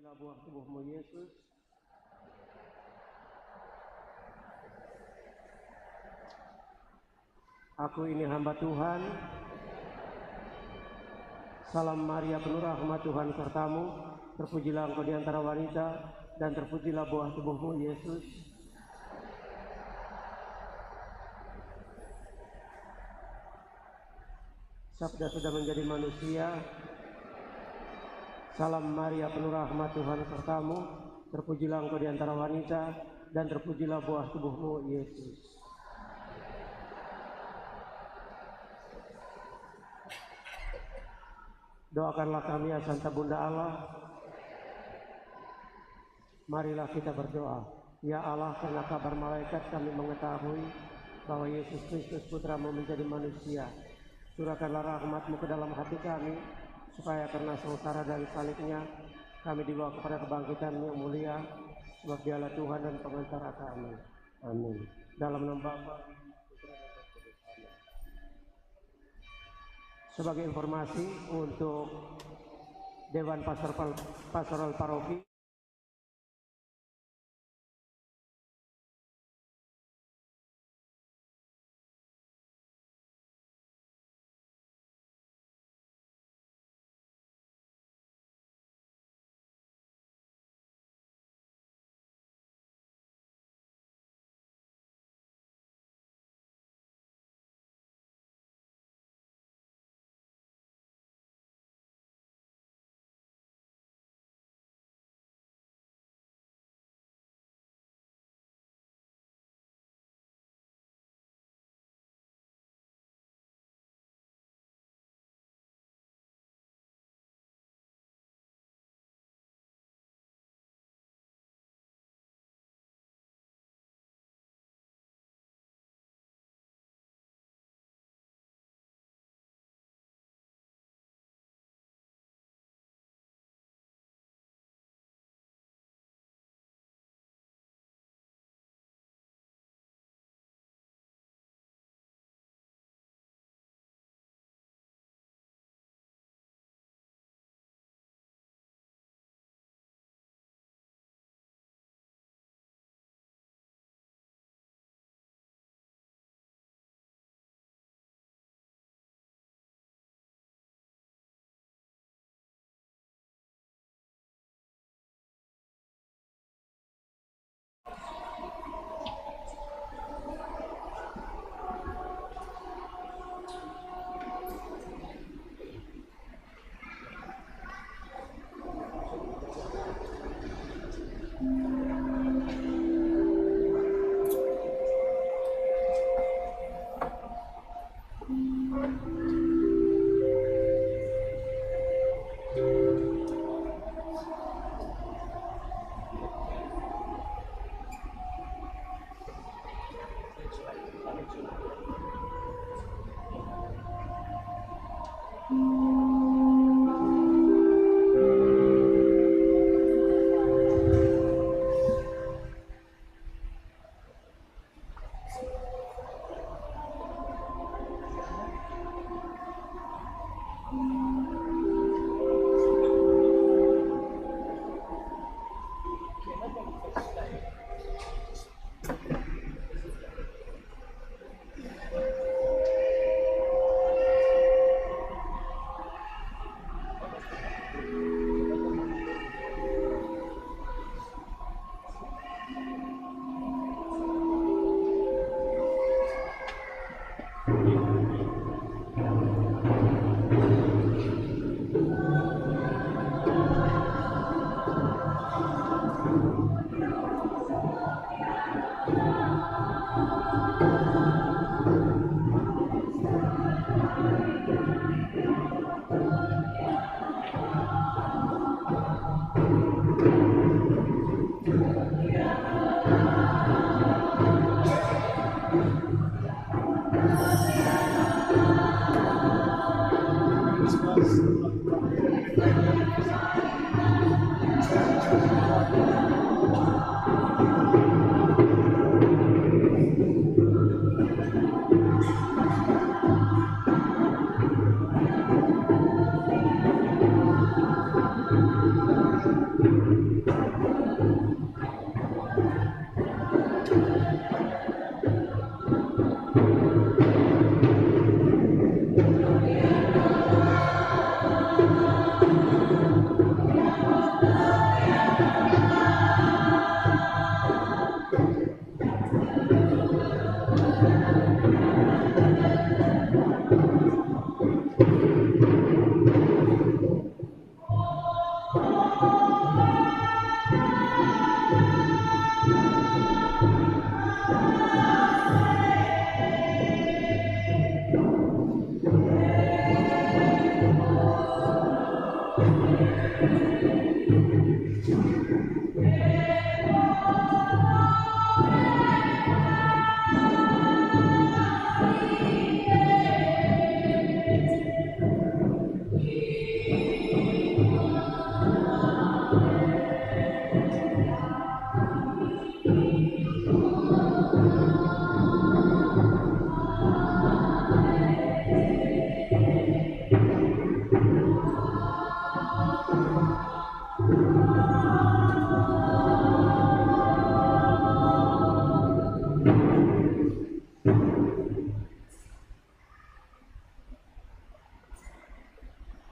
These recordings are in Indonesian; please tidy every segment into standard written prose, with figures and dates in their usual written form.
terpujilah buah tubuhmu Yesus. Aku ini hamba Tuhan. Salam Maria, penuh rahmat Tuhan sertamu. Terpujilah engkau di antara wanita, dan terpujilah buah tubuhmu Yesus. Sabda sudah menjadi manusia. Salam Maria, penuh rahmat Tuhan sertamu. Terpujilah engkau di antara wanita, dan terpujilah buah tubuhmu Yesus. Doakanlah kami ya Santa Bunda Allah. Marilah kita berdoa. Ya Allah, karena kabar malaikat kami mengetahui bahwa Yesus Kristus Putramu menjadi manusia. Curahkanlah rahmat-Mu ke dalam hati kami, supaya karena sengsara dan salibnya kami dibawa kepada kebangkitan yang mulia, sebab Dialah Tuhan dan pengantara kami. Amin. Dalam nama Bapa. Sebagai informasi untuk Dewan Pastoral Paroki,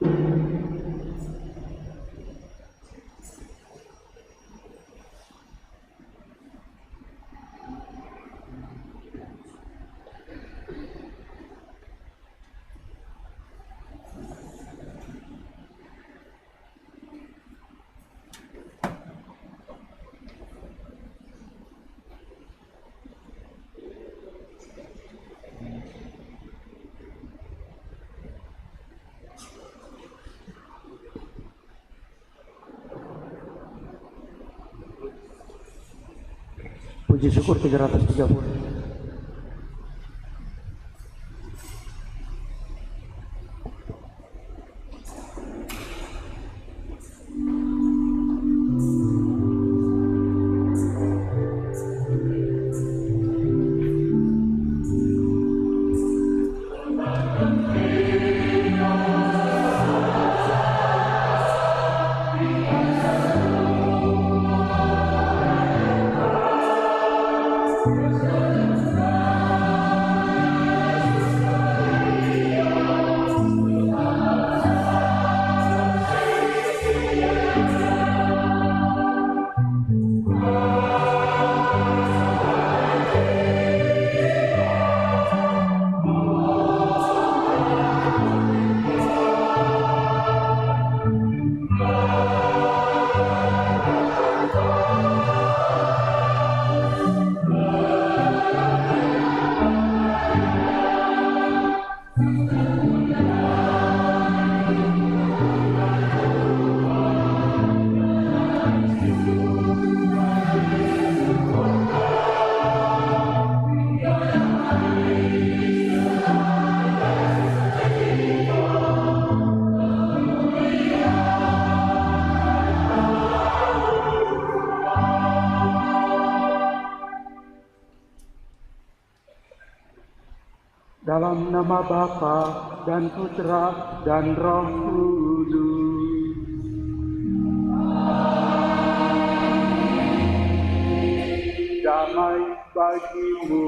Puji syukur 330. Dalam nama Bapa dan Putra dan Roh Kudus. Damai bagimu.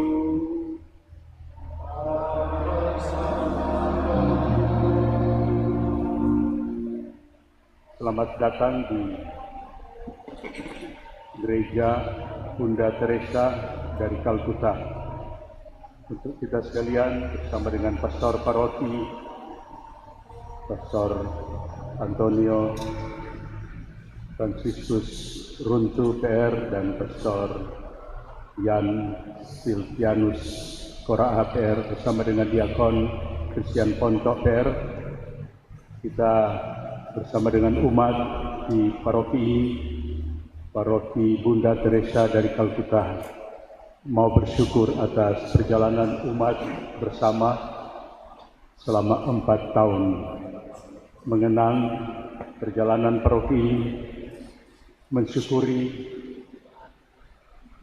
Selamat datang di Gereja Bunda Teresa dari Kalkuta. Untuk kita sekalian bersama dengan Pastor Paroki, Pastor Antonio Franciscus Runtu PR dan Pastor Yan Silvianus Koraa PR bersama dengan Diakon Christian Pontok PR, kita bersama dengan umat di Paroki Bunda Teresa dari Kalkuta mau bersyukur atas perjalanan umat bersama selama 4 tahun mengenang perjalanan paroki ini, mensyukuri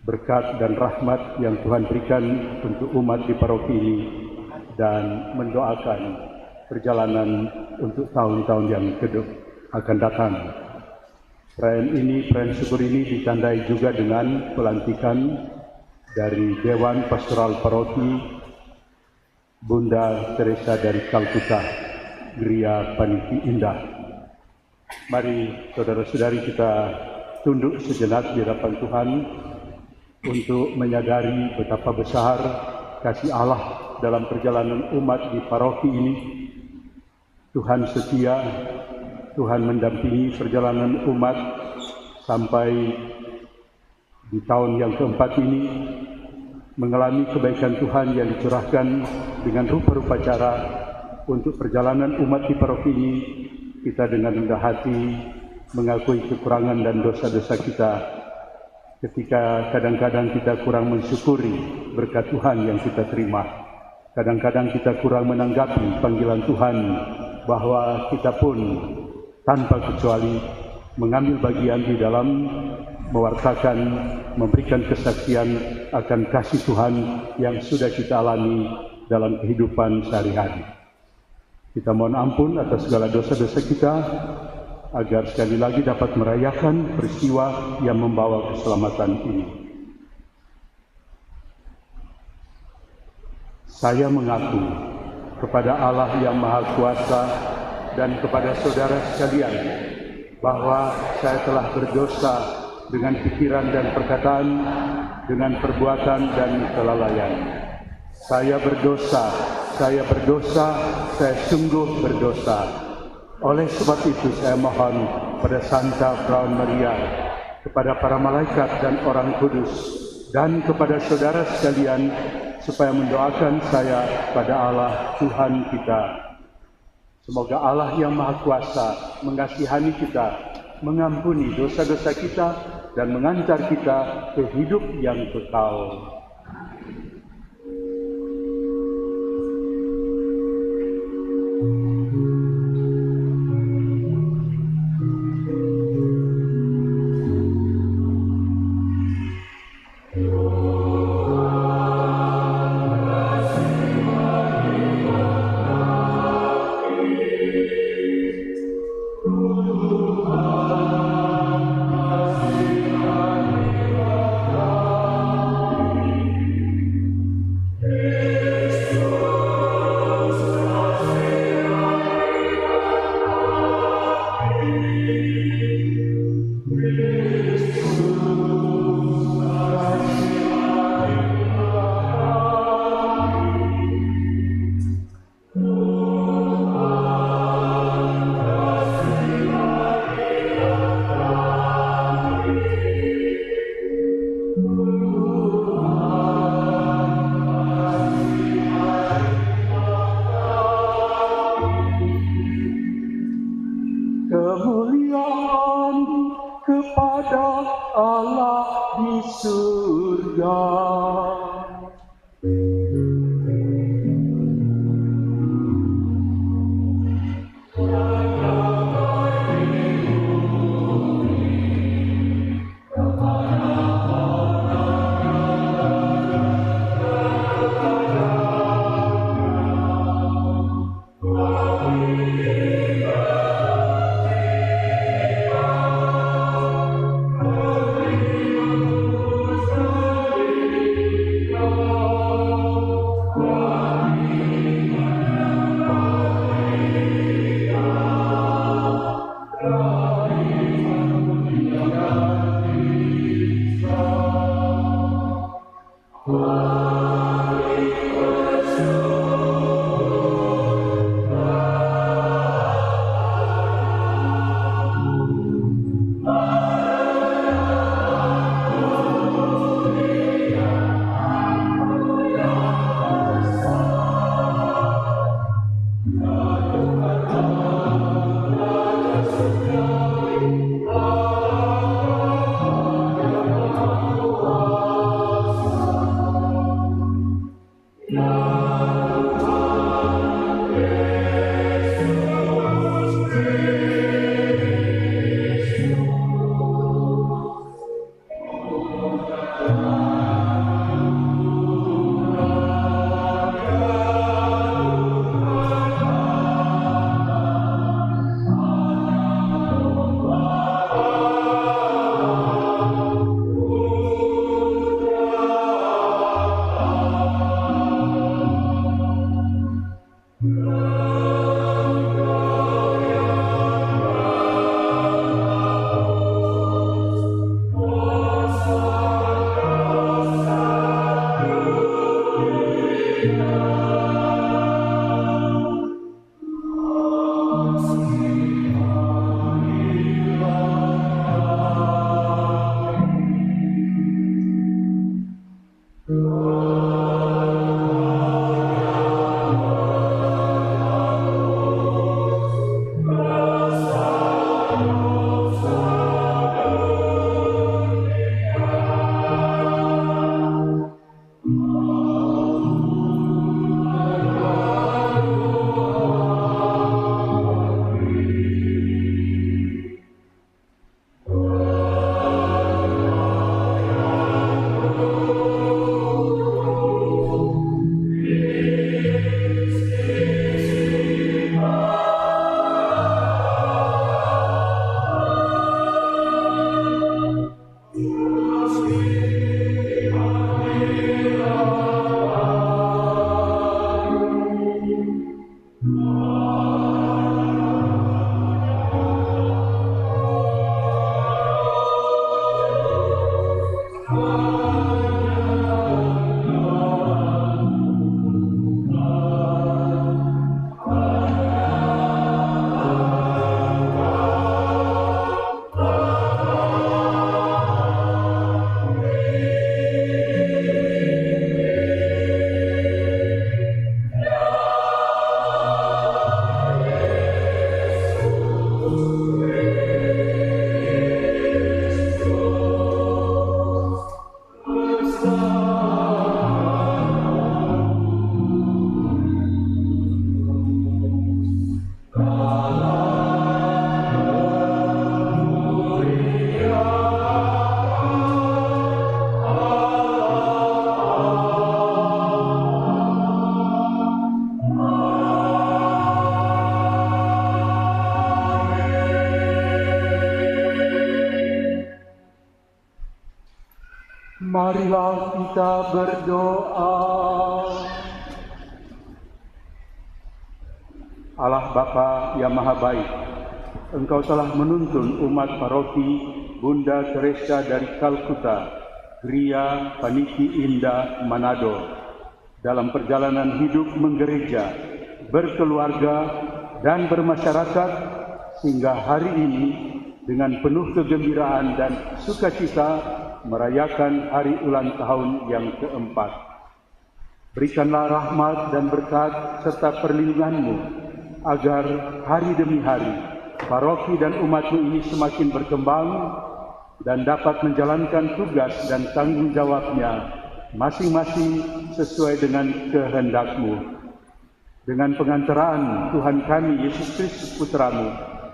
berkat dan rahmat yang Tuhan berikan untuk umat di paroki ini dan mendoakan perjalanan untuk tahun-tahun yang akan datang. Perayaan syukur ini ditandai juga dengan pelantikan dari Dewan Pastoral Paroki Bunda Teresa dari Kalkuta, Gria Paniki Indah. Mari saudara-saudari kita tunduk sejenak di hadapan Tuhan untuk menyadari betapa besar kasih Allah dalam perjalanan umat di paroki ini. Tuhan setia, Tuhan mendampingi perjalanan umat sampai di tahun yang keempat ini, mengalami kebaikan Tuhan yang dicurahkan dengan rupa-rupa cara untuk perjalanan umat di paroki ini. Kita dengan rendah hati mengakui kekurangan dan dosa-dosa kita, ketika kadang-kadang kita kurang mensyukuri berkat Tuhan yang kita terima. Kadang-kadang kita kurang menanggapi panggilan Tuhan, bahwa kita pun tanpa kecuali mengambil bagian di dalam mewartakan, memberikan kesaksian akan kasih Tuhan yang sudah kita alami dalam kehidupan sehari-hari. Kita mohon ampun atas segala dosa-dosa kita, agar sekali lagi dapat merayakan peristiwa yang membawa keselamatan ini. Saya mengaku kepada Allah yang Maha Kuasa dan kepada saudara sekalian bahwa saya telah berdosa dengan pikiran dan perkataan, dengan perbuatan dan kelalaian. Saya berdosa, saya sungguh berdosa. Oleh sebab itu saya mohon pada Santa Perawan Maria, kepada para malaikat dan orang kudus, dan kepada saudara sekalian, supaya mendoakan saya pada Allah Tuhan kita. Semoga Allah yang Maha Kuasa mengasihani kita, mengampuni dosa-dosa kita, dan mengantar kita ke hidup yang kekal. Marilah kita berdoa. Allah Bapa yang Maha Baik, Engkau telah menuntun umat paroki Bunda Teresa dari Kalkuta, Gria Paniki Indah, Manado, dalam perjalanan hidup menggereja, berkeluarga, dan bermasyarakat, sehingga hari ini dengan penuh kegembiraan dan sukacita merayakan hari ulang tahun yang keempat. Berikanlah rahmat dan berkat serta perlindungan-Mu, agar hari demi hari paroki dan umat-Mu ini semakin berkembang dan dapat menjalankan tugas dan tanggung jawabnya masing-masing sesuai dengan kehendak-Mu. Dengan pengantaraan Tuhan kami Yesus Kristus Putra-Mu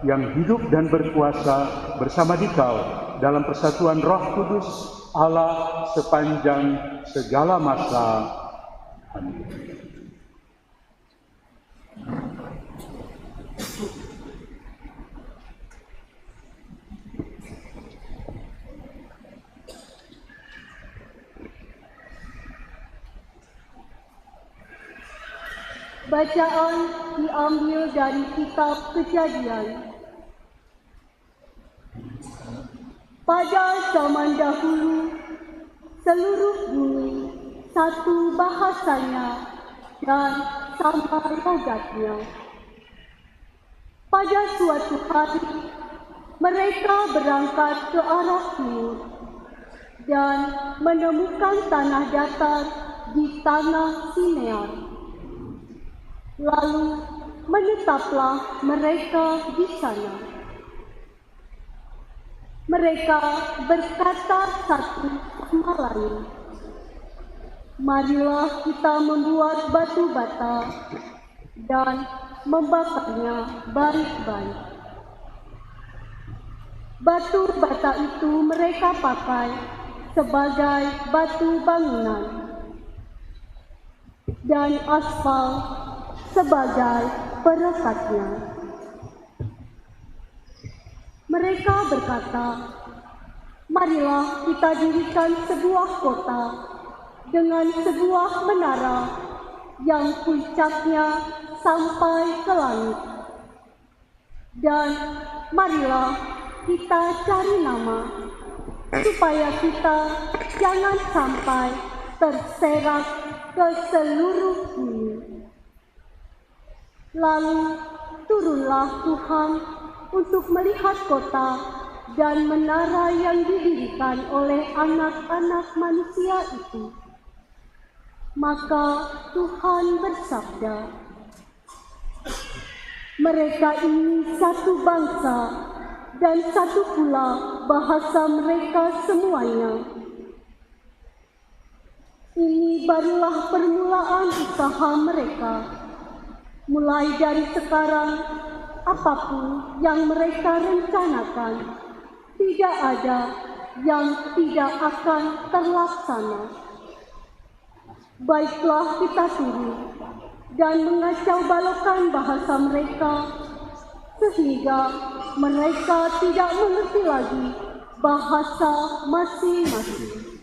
yang hidup dan berkuasa bersama Dikau dalam persatuan Roh Kudus Allah sepanjang segala masa. Amin. Bacaan diambil dari kitab Kejadian. Pada zaman dahulu, seluruh bumi satu bahasanya dan sama logatnya. Pada suatu hari, mereka berangkat ke arah timur dan menemukan tanah datar di tanah Sinear. Lalu menetaplah mereka di sana. Mereka berkata satu sama lain, "Marilah kita membuat batu bata dan membakarnya baik-baik." Batu bata itu mereka pakai sebagai batu bangunan dan aspal sebagai perekatnya. Mereka berkata, "Marilah kita dirikan sebuah kota dengan sebuah menara yang puncaknya sampai ke langit. Dan marilah kita cari nama, supaya kita jangan sampai terserak ke seluruh bumi." Lalu turunlah Tuhan untuk melihat kota dan menara yang didirikan oleh anak-anak manusia itu. Maka Tuhan bersabda, "Mereka ini satu bangsa dan satu pula bahasa mereka semuanya. Ini barulah permulaan usaha mereka. Mulai dari sekarang, apapun yang mereka rencanakan, tidak ada yang tidak akan terlaksana. Baiklah kita turun dan mengacau balokkan bahasa mereka, sehingga mereka tidak mengerti lagi bahasa masing-masing."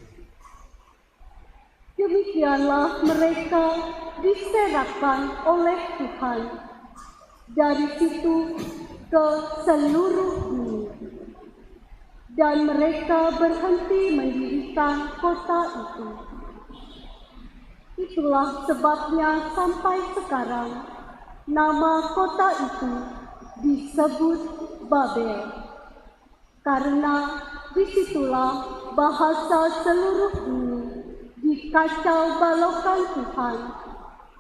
Demikianlah mereka diserakkan oleh Tuhan dari situ ke seluruh bumi. Dan mereka berhenti mendirikan kota itu. Itulah sebabnya sampai sekarang nama kota itu disebut Babel, karena disitulah bahasa seluruh bumi dikacau balokkan Tuhan,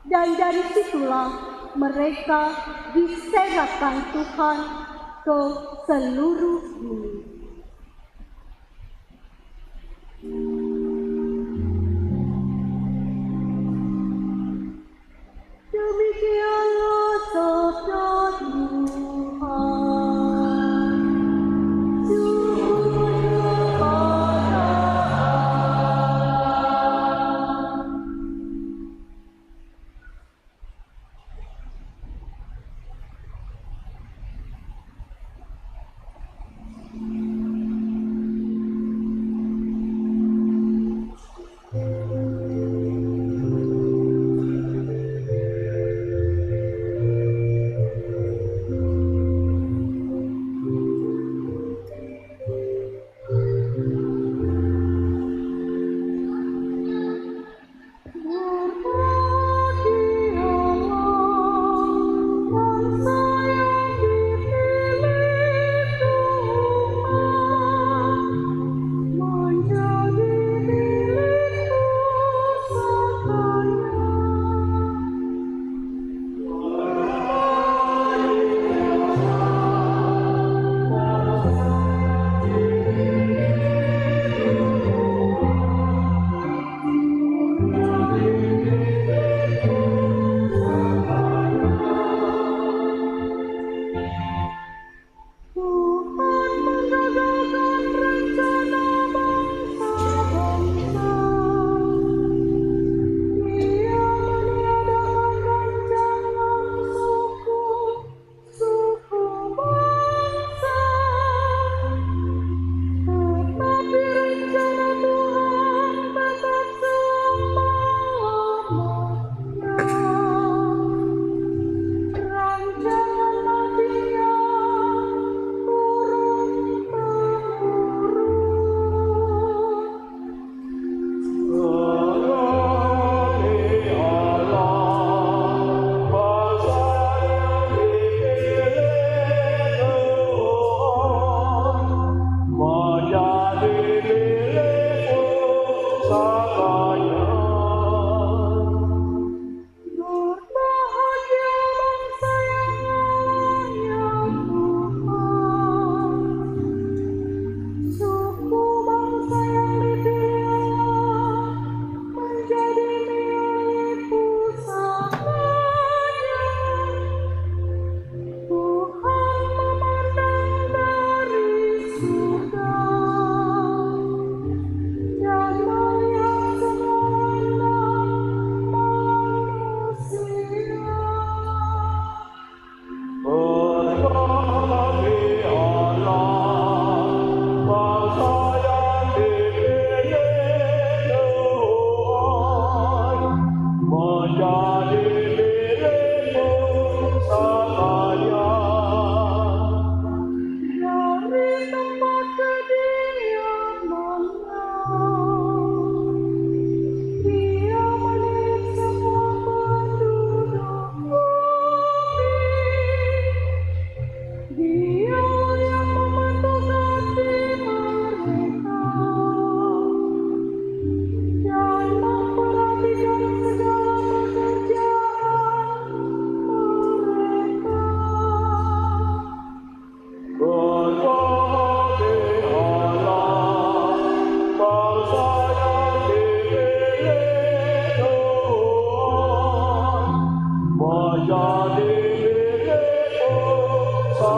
dan dari situlah mereka diserakkan Tuhan ke seluruh bumi. Demikianlah sabda Tuhan.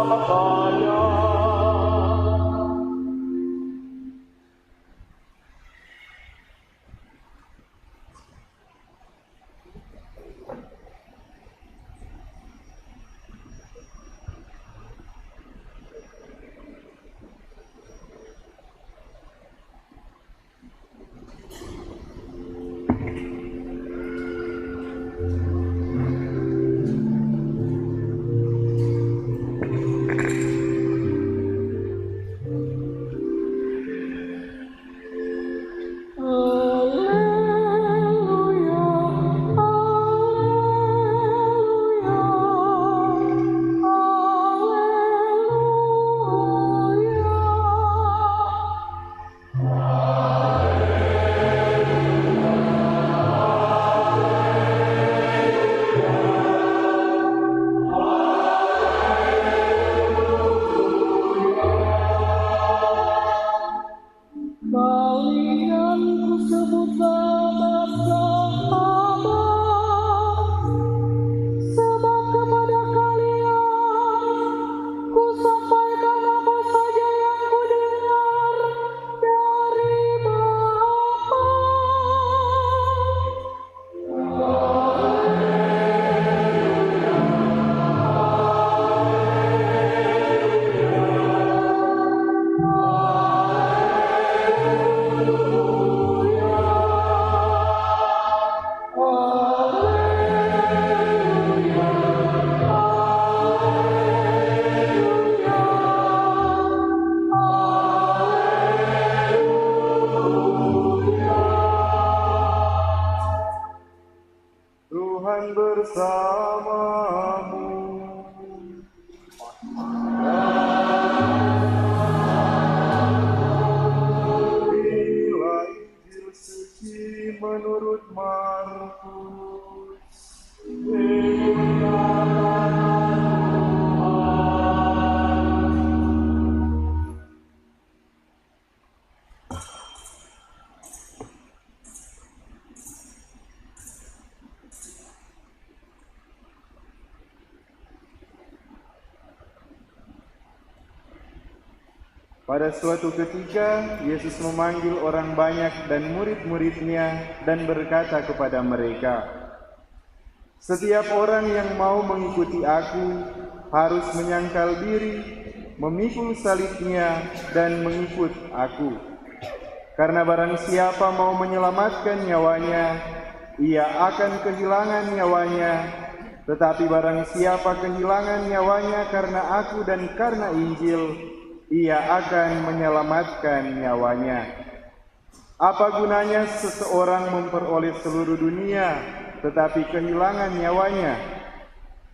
Bapanya. Kalian kusebut sahabat-sahabat, sebab kepada kalian kusampaikan apa saja yang kudengar dari Bapa. Tuhan bersamamu. Inilah Injil suci menurut Markus. Pada suatu ketika, Yesus memanggil orang banyak dan murid-muridnya dan berkata kepada mereka, "Setiap orang yang mau mengikuti aku harus menyangkal diri, memikul salibnya, dan mengikut aku. Karena barang siapa mau menyelamatkan nyawanya, ia akan kehilangan nyawanya. Tetapi barang siapa kehilangan nyawanya karena aku dan karena Injil, ia akan menyelamatkan nyawanya. Apa gunanya seseorang memperoleh seluruh dunia, tetapi kehilangan nyawanya?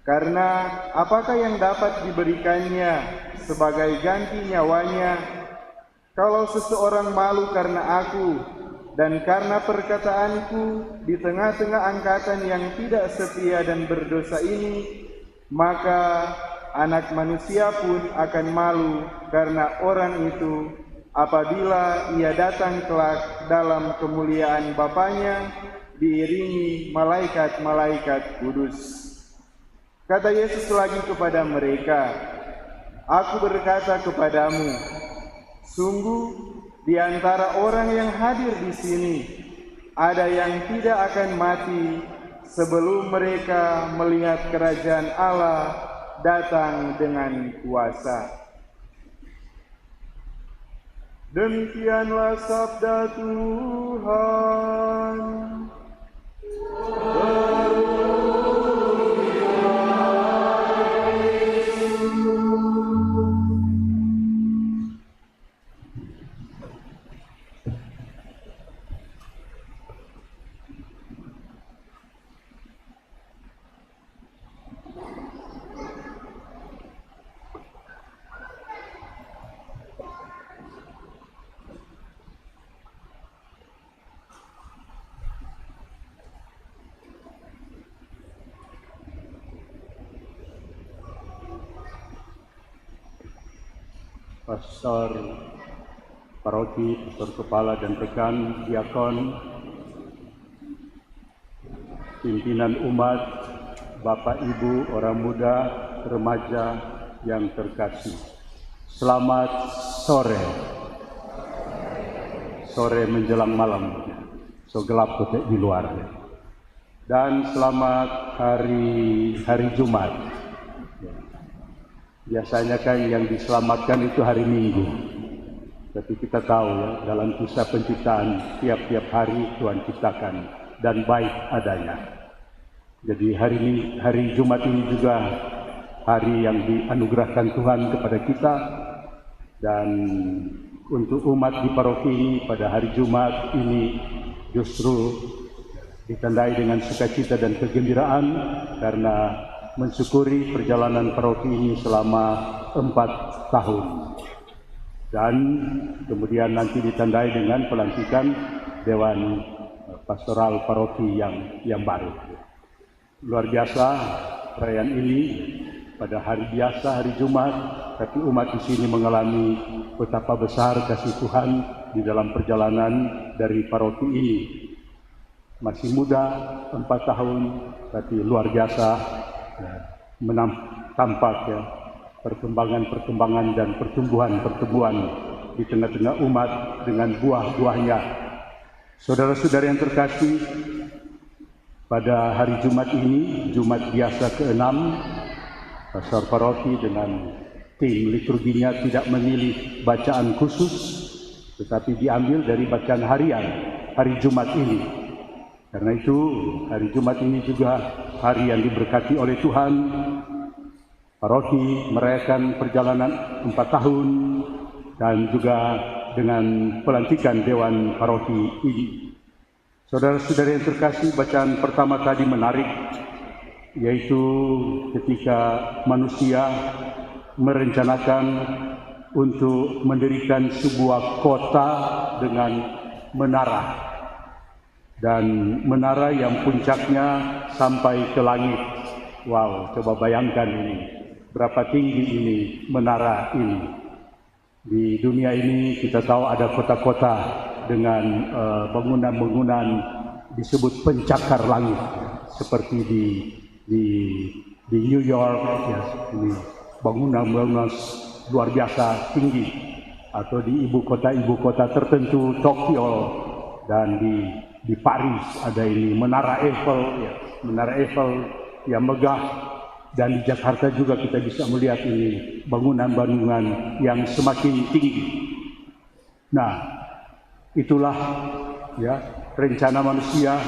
Karena apakah yang dapat diberikannya sebagai ganti nyawanya? Kalau seseorang malu karena aku dan karena perkataanku di tengah-tengah angkatan yang tidak setia dan berdosa ini, maka Anak Manusia pun akan malu karena orang itu apabila ia datang kelak dalam kemuliaan Bapanya diiringi malaikat-malaikat kudus." Kata Yesus lagi kepada mereka, "Aku berkata kepadamu, sungguh di antara orang yang hadir di sini ada yang tidak akan mati sebelum mereka melihat kerajaan Allah datang dengan kuasa." Demikianlah sabda Tuhan. Pastor paroki, pastor kepala dan rekan diakon, pimpinan umat, Bapak Ibu, orang muda, remaja, yang terkasih, selamat sore. Sore menjelang malam, so gelap kotek di luar. Dan selamat hari Jumat. Biasanya kan yang diselamatkan itu hari Minggu. Tapi kita tahu ya, dalam kisah penciptaan tiap-tiap hari Tuhan ciptakan dan baik adanya. Jadi hari Jumat ini juga hari yang dianugerahkan Tuhan kepada kita, dan untuk umat di paroki ini pada hari Jumat ini justru ditandai dengan sukacita dan kegembiraan karena mensyukuri perjalanan paroki ini selama 4 tahun. Dan kemudian nanti ditandai dengan pelantikan Dewan Pastoral Paroki yang baru. Luar biasa perayaan ini pada hari biasa, hari Jumat, tapi umat di sini mengalami betapa besar kasih Tuhan di dalam perjalanan dari paroki ini. Masih muda, 4 tahun, tapi luar biasa tampak ya, perkembangan dan pertumbuhan di tengah-tengah umat dengan buah-buahnya. Saudara-saudara yang terkasih, pada hari Jumat ini, Jumat biasa ke-6, Pastor Paroki dengan tim liturginya tidak memilih bacaan khusus, tetapi diambil dari bacaan harian hari Jumat ini. Karena itu, hari Jumat ini juga hari yang diberkati oleh Tuhan. Paroki merayakan perjalanan 4 tahun dan juga dengan pelantikan Dewan Paroki ini. Saudara-saudara yang terkasih, bacaan pertama tadi menarik, yaitu ketika manusia merencanakan untuk mendirikan sebuah kota dengan menara, dan menara yang puncaknya sampai ke langit. Wow, coba bayangkan ini, berapa tinggi ini menara ini. Di dunia ini kita tahu ada kota-kota dengan bangunan-bangunan disebut pencakar langit, seperti di New York ya, ini bangunan-bangunan luar biasa tinggi, atau di ibu kota tertentu, Tokyo, dan di Paris ada ini menara Eiffel ya, menara Eiffel yang megah, dan di Jakarta juga kita bisa melihat ini bangunan-bangunan yang semakin tinggi. Nah, itulah ya rencana manusia,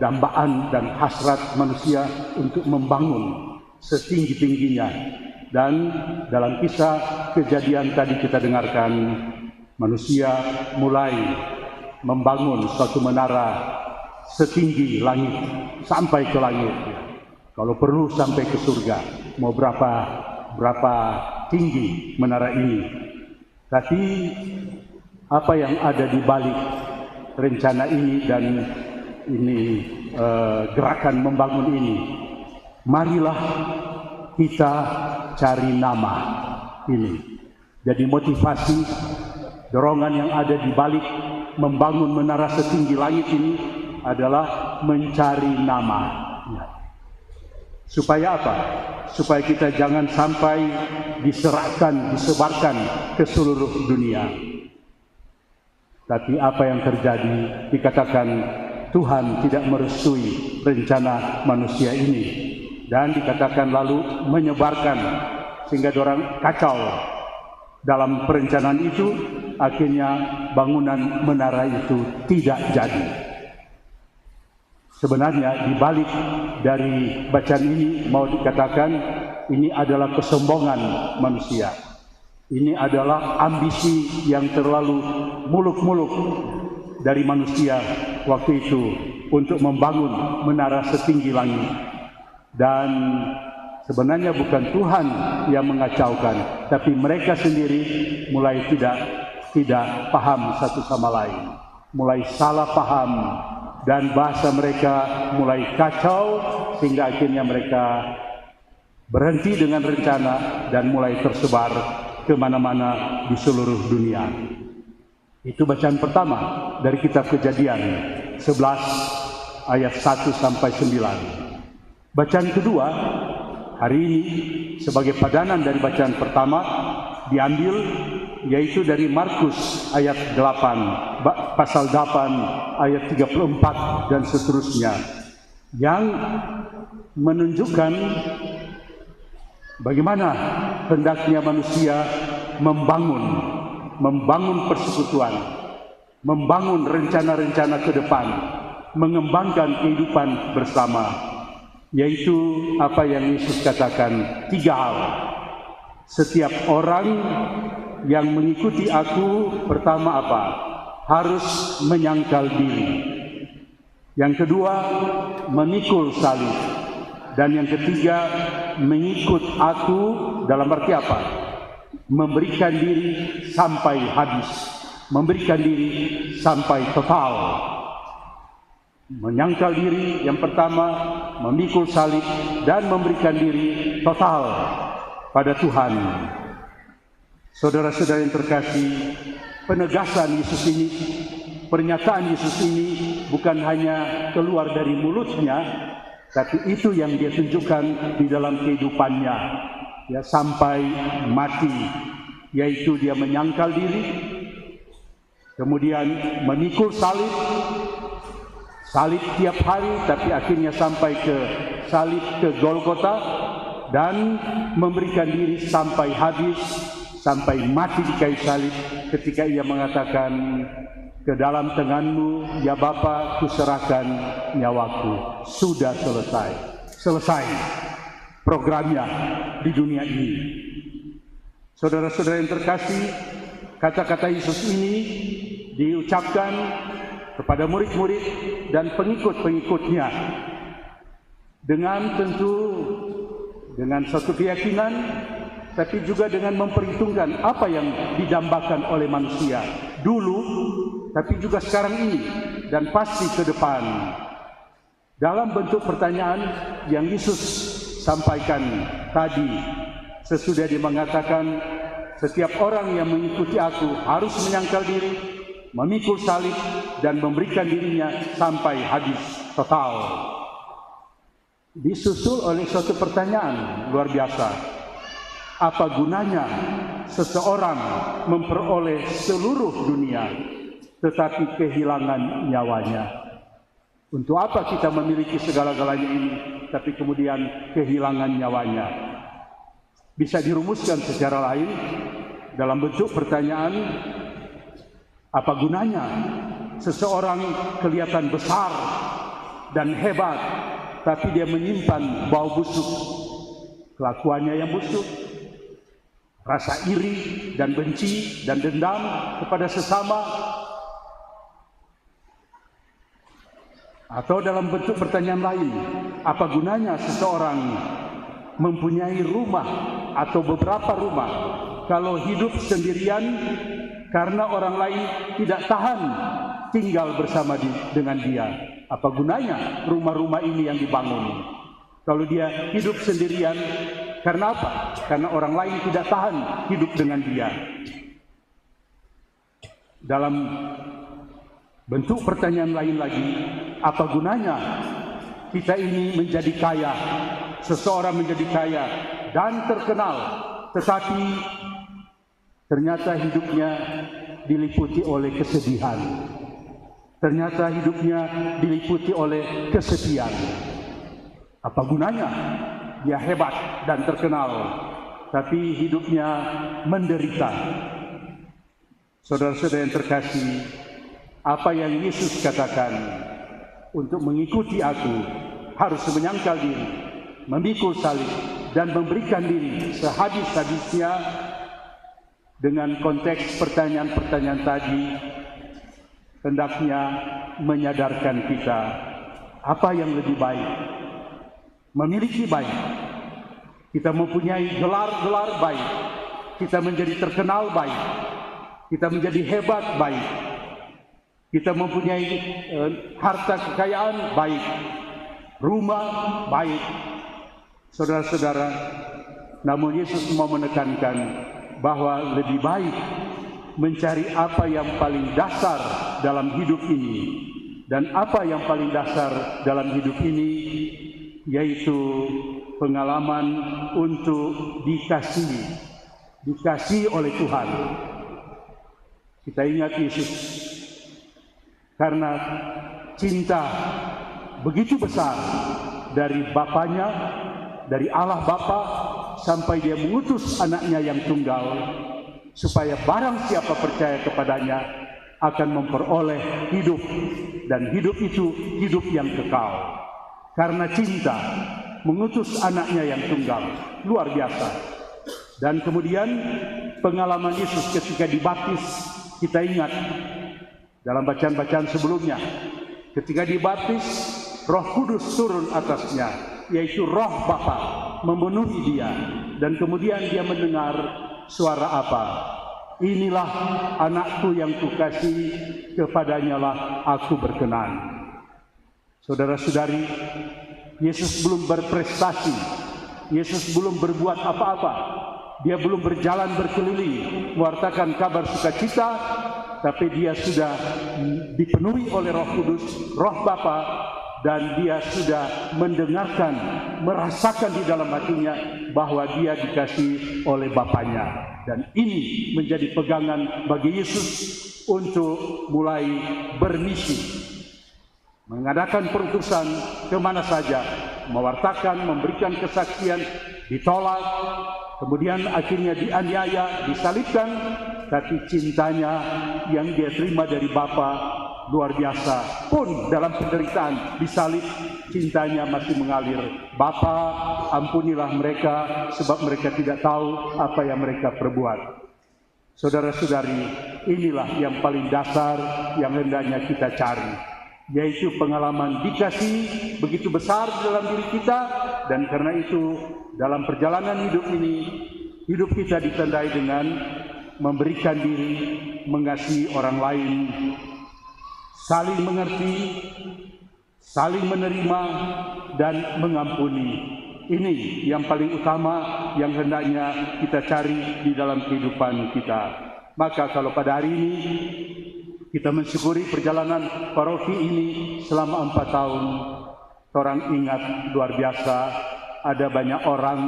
dambaan dan hasrat manusia untuk membangun setinggi-tingginya. Dan dalam kisah Kejadian tadi kita dengarkan, manusia mulai membangun suatu menara setinggi langit, sampai ke langit. Kalau perlu sampai ke surga, mau berapa tinggi menara ini. Tapi apa yang ada di balik rencana ini dan gerakan membangun ini? Marilah kita cari nama ini. Jadi motivasi, dorongan yang ada di balik membangun menara setinggi langit ini adalah mencari nama. Supaya apa? Supaya kita jangan sampai disebarkan ke seluruh dunia. Tapi apa yang terjadi, dikatakan Tuhan tidak merestui rencana manusia ini. Dan dikatakan lalu menyebarkan, sehingga orang kacau dalam perencanaan itu, akhirnya bangunan menara itu tidak jadi. Sebenarnya di balik dari bacaan ini mau dikatakan ini adalah kesombongan manusia. Ini adalah ambisi yang terlalu muluk-muluk dari manusia waktu itu untuk membangun menara setinggi langit. Dan sebenarnya bukan Tuhan yang mengacaukan, tapi mereka sendiri mulai tidak paham satu sama lain, mulai salah paham, dan bahasa mereka mulai kacau, sehingga akhirnya mereka berhenti dengan rencana dan mulai tersebar kemana-mana di seluruh dunia. Itu bacaan pertama dari kitab Kejadian 11 ayat 1 sampai 9. Bacaan kedua Hari ini sebagai padanan dari bacaan pertama diambil yaitu dari Markus ayat 8, pasal 8 ayat 34 dan seterusnya, yang menunjukkan bagaimana hendaknya manusia membangun persekutuan, membangun rencana-rencana ke depan, mengembangkan kehidupan bersama, yaitu apa yang Yesus katakan, 3 hal. Setiap orang yang mengikuti aku, pertama apa? Harus menyangkal diri. Yang kedua, memikul salib. Dan yang ketiga, mengikut aku dalam arti apa? Memberikan diri sampai habis, memberikan diri sampai total. Menyangkal diri yang pertama, memikul salib, dan memberikan diri total pada Tuhan. Saudara-saudara yang terkasih, penegasan Yesus ini, pernyataan Yesus ini bukan hanya keluar dari mulutnya, tapi itu yang dia tunjukkan di dalam kehidupannya, ya, sampai mati, yaitu dia menyangkal diri, kemudian memikul salib tiap hari, tapi akhirnya sampai ke salib ke Golgota, dan memberikan diri sampai habis, sampai mati di kayu salib, ketika ia mengatakan, ke dalam tanganmu ya Bapa kuserahkan nyawaku. Sudah selesai programnya di dunia ini. Saudara-saudara yang terkasih, kata-kata Yesus ini diucapkan kepada murid-murid dan pengikut-pengikutnya dengan satu keyakinan, tapi juga dengan memperhitungkan apa yang didambakan oleh manusia dulu, tapi juga sekarang ini, dan pasti ke depan. Dalam bentuk pertanyaan yang Yesus sampaikan tadi, sesudah dia mengatakan, setiap orang yang mengikuti aku harus menyangkal diri, memikul salib, dan memberikan dirinya sampai habis total. Disusul oleh suatu pertanyaan luar biasa. Apa gunanya seseorang memperoleh seluruh dunia tetapi kehilangan nyawanya? Untuk apa kita memiliki segala-galanya ini tapi kemudian kehilangan nyawanya? Bisa dirumuskan secara lain dalam bentuk pertanyaan, apa gunanya seseorang kelihatan besar dan hebat tapi dia menyimpan bau busuk, kelakuannya yang busuk, rasa iri dan benci dan dendam kepada sesama? Atau dalam bentuk pertanyaan lain, apa gunanya seseorang mempunyai rumah atau beberapa rumah kalau hidup sendirian karena orang lain tidak tahan tinggal bersama dengan dia? Apa gunanya rumah-rumah ini yang dibangun kalau dia hidup sendirian? Karena apa? Karena orang lain tidak tahan hidup dengan dia. Dalam bentuk pertanyaan lain lagi, apa gunanya kita ini menjadi kaya, seseorang menjadi kaya dan terkenal, tetapi ternyata hidupnya diliputi oleh kesedihan, ternyata hidupnya diliputi oleh kesedihan? Apa gunanya dia hebat dan terkenal, tapi hidupnya menderita? Saudara-saudara yang terkasih, apa yang Yesus katakan, untuk mengikuti aku harus menyangkal diri, memikul salib, dan memberikan diri sehabis-habisnya. Dengan konteks pertanyaan-pertanyaan tadi, hendaknya menyadarkan kita apa yang lebih baik. Memiliki baik, kita mempunyai gelar-gelar baik, kita menjadi terkenal baik, kita menjadi hebat baik, kita mempunyai harta kekayaan baik, rumah baik. Saudara-saudara, namun Yesus mau menekankan bahwa lebih baik mencari apa yang paling dasar dalam hidup ini. Dan apa yang paling dasar dalam hidup ini, yaitu pengalaman untuk dikasihi oleh Tuhan. Kita ingat Yesus, karena cinta begitu besar dari Bapanya, dari Allah Bapa, sampai dia mengutus anaknya yang tunggal, supaya barang siapa percaya kepadanya akan memperoleh hidup, dan hidup itu hidup yang kekal. Karena cinta mengutus anaknya yang tunggal, luar biasa. Dan kemudian pengalaman Yesus ketika dibaptis, kita ingat dalam bacaan-bacaan sebelumnya, ketika dibaptis Roh Kudus turun atasnya, yaitu Roh Bapa memenuhi dia, dan kemudian dia mendengar suara apa? Inilah anakku yang kukasihi, kepadanya lah aku berkenan. Saudara-saudari, Yesus belum berprestasi, Yesus belum berbuat apa-apa, dia belum berjalan berkeliling mewartakan kabar sukacita, tapi dia sudah dipenuhi oleh Roh Kudus, Roh Bapa, dan dia sudah mendengarkan, merasakan di dalam hatinya bahwa dia dikasihi oleh Bapanya. Dan ini menjadi pegangan bagi Yesus untuk mulai bermisi, mengadakan perutusan kemana saja, mewartakan, memberikan kesaksian, ditolak, kemudian akhirnya dianiaya, disalibkan, tapi cintanya yang dia terima dari Bapa luar biasa. Pun dalam penderitaan disalib, cintanya masih mengalir. Bapa, ampunilah mereka, sebab mereka tidak tahu apa yang mereka perbuat. Saudara-saudari, inilah yang paling dasar yang hendaknya kita cari, yaitu pengalaman dikasih begitu besar dalam diri kita. Dan karena itu dalam perjalanan hidup ini, hidup kita ditandai dengan memberikan diri, mengasihi orang lain, saling mengerti, saling menerima, dan mengampuni. Ini yang paling utama yang hendaknya kita cari di dalam kehidupan kita. Maka kalau pada hari ini kita mensyukuri perjalanan paroki ini selama 4 tahun, orang ingat luar biasa, ada banyak orang,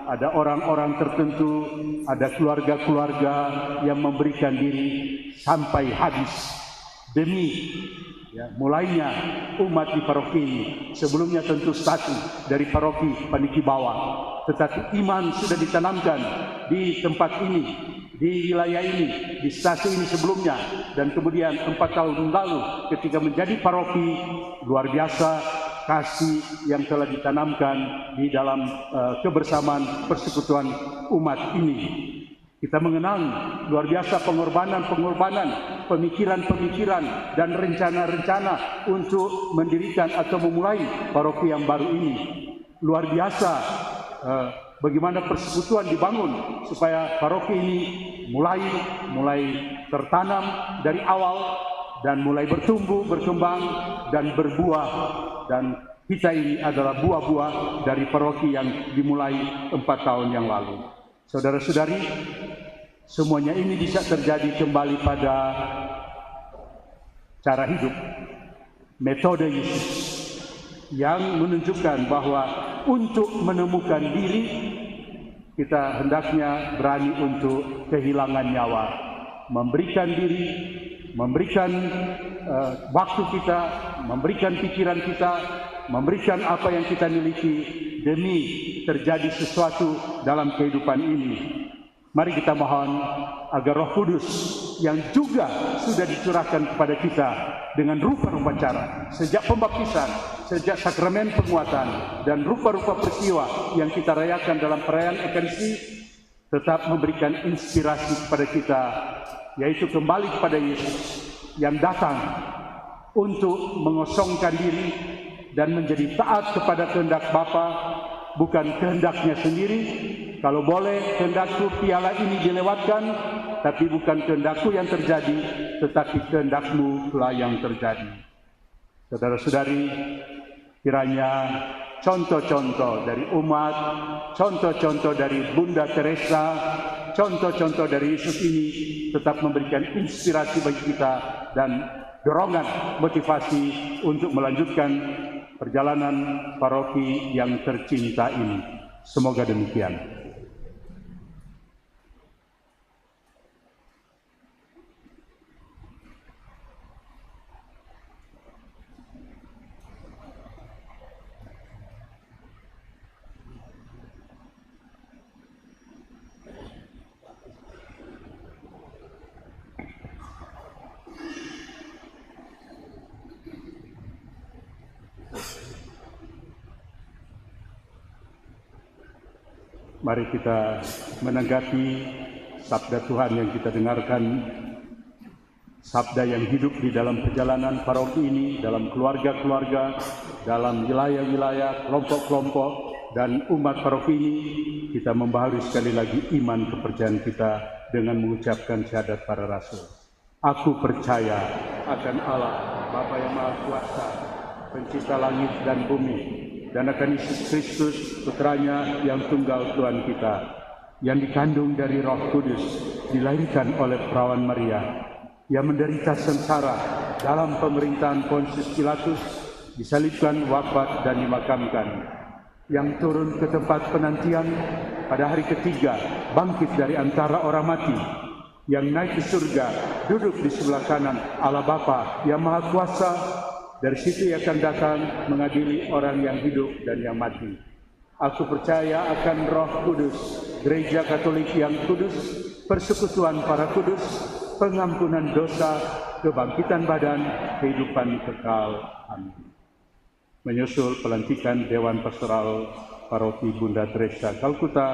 ada orang-orang tertentu, ada keluarga-keluarga yang memberikan diri sampai habis demi mulainya umat di paroki ini. Sebelumnya tentu satu dari paroki Paniki Bawah, tetapi iman sudah ditanamkan di tempat ini, di wilayah ini, di stasiun ini sebelumnya, dan kemudian 4 tahun lalu ketika menjadi paroki, luar biasa kasih yang telah ditanamkan di dalam kebersamaan persekutuan umat ini. Kita mengenal luar biasa pengorbanan, pemikiran-pemikiran, dan rencana-rencana untuk mendirikan atau memulai paroki yang baru ini. Luar biasa bagaimana persekutuan dibangun supaya paroki ini mulai tertanam dari awal dan mulai bertumbuh, berkembang, dan berbuah. Dan kita ini adalah buah-buah dari paroki yang dimulai 4 tahun yang lalu. Saudara-saudari, semuanya ini bisa terjadi kembali pada cara hidup, metode Yesus yang menunjukkan bahwa untuk menemukan diri, kita hendaknya berani untuk kehilangan nyawa, memberikan diri, memberikan waktu kita, memberikan pikiran kita, memberikan apa yang kita miliki demi terjadi sesuatu dalam kehidupan ini. Mari kita mohon agar Roh Kudus yang juga sudah dicurahkan kepada kita dengan rupa-rupa cara, sejak pembaptisan, sejak sakramen penguatan, dan rupa-rupa peristiwa yang kita rayakan dalam perayaan Ekaristi, tetap memberikan inspirasi kepada kita, yaitu kembali kepada Yesus yang datang untuk mengosongkan diri dan menjadi taat kepada kehendak Bapa, bukan kehendaknya sendiri. Kalau boleh, kehendakku piala ini dilewatkan, tapi bukan kehendakku yang terjadi, tetapi kehendakmu lah yang terjadi. Saudara-saudari, kiranya contoh-contoh dari umat, contoh-contoh dari Bunda Teresa, contoh-contoh dari Yesus ini tetap memberikan inspirasi bagi kita dan dorongan, motivasi untuk melanjutkan perjalanan paroki yang tercinta ini. Semoga demikian. Mari kita menanggapi sabda Tuhan yang kita dengarkan, sabda yang hidup di dalam perjalanan paroki ini, dalam keluarga-keluarga, dalam wilayah-wilayah, kelompok-kelompok, dan umat paroki ini. Kita membaharui sekali lagi iman kepercayaan kita dengan mengucapkan syahadat para rasul. Aku percaya akan Allah, Bapa yang Maha Kuasa, pencipta langit dan bumi, dan akan Yesus Kristus, putranya yang tunggal Tuhan kita, yang dikandung dari Roh Kudus, dilahirkan oleh perawan Maria, yang menderita sengsara dalam pemerintahan Pontius Pilatus, disalibkan, wafat, dan dimakamkan, yang turun ke tempat penantian pada hari ketiga, bangkit dari antara orang mati, yang naik ke surga, duduk di sebelah kanan Allah Bapa yang Maha Kuasa. Dari situ ia akan datang mengadili orang yang hidup dan yang mati. Aku percaya akan Roh Kudus, Gereja Katolik yang kudus, persekutuan para kudus, pengampunan dosa, kebangkitan badan, kehidupan kekal. Amin. Menyusul pelantikan Dewan Pastoral Paroki Bunda Teresa Kalkuta,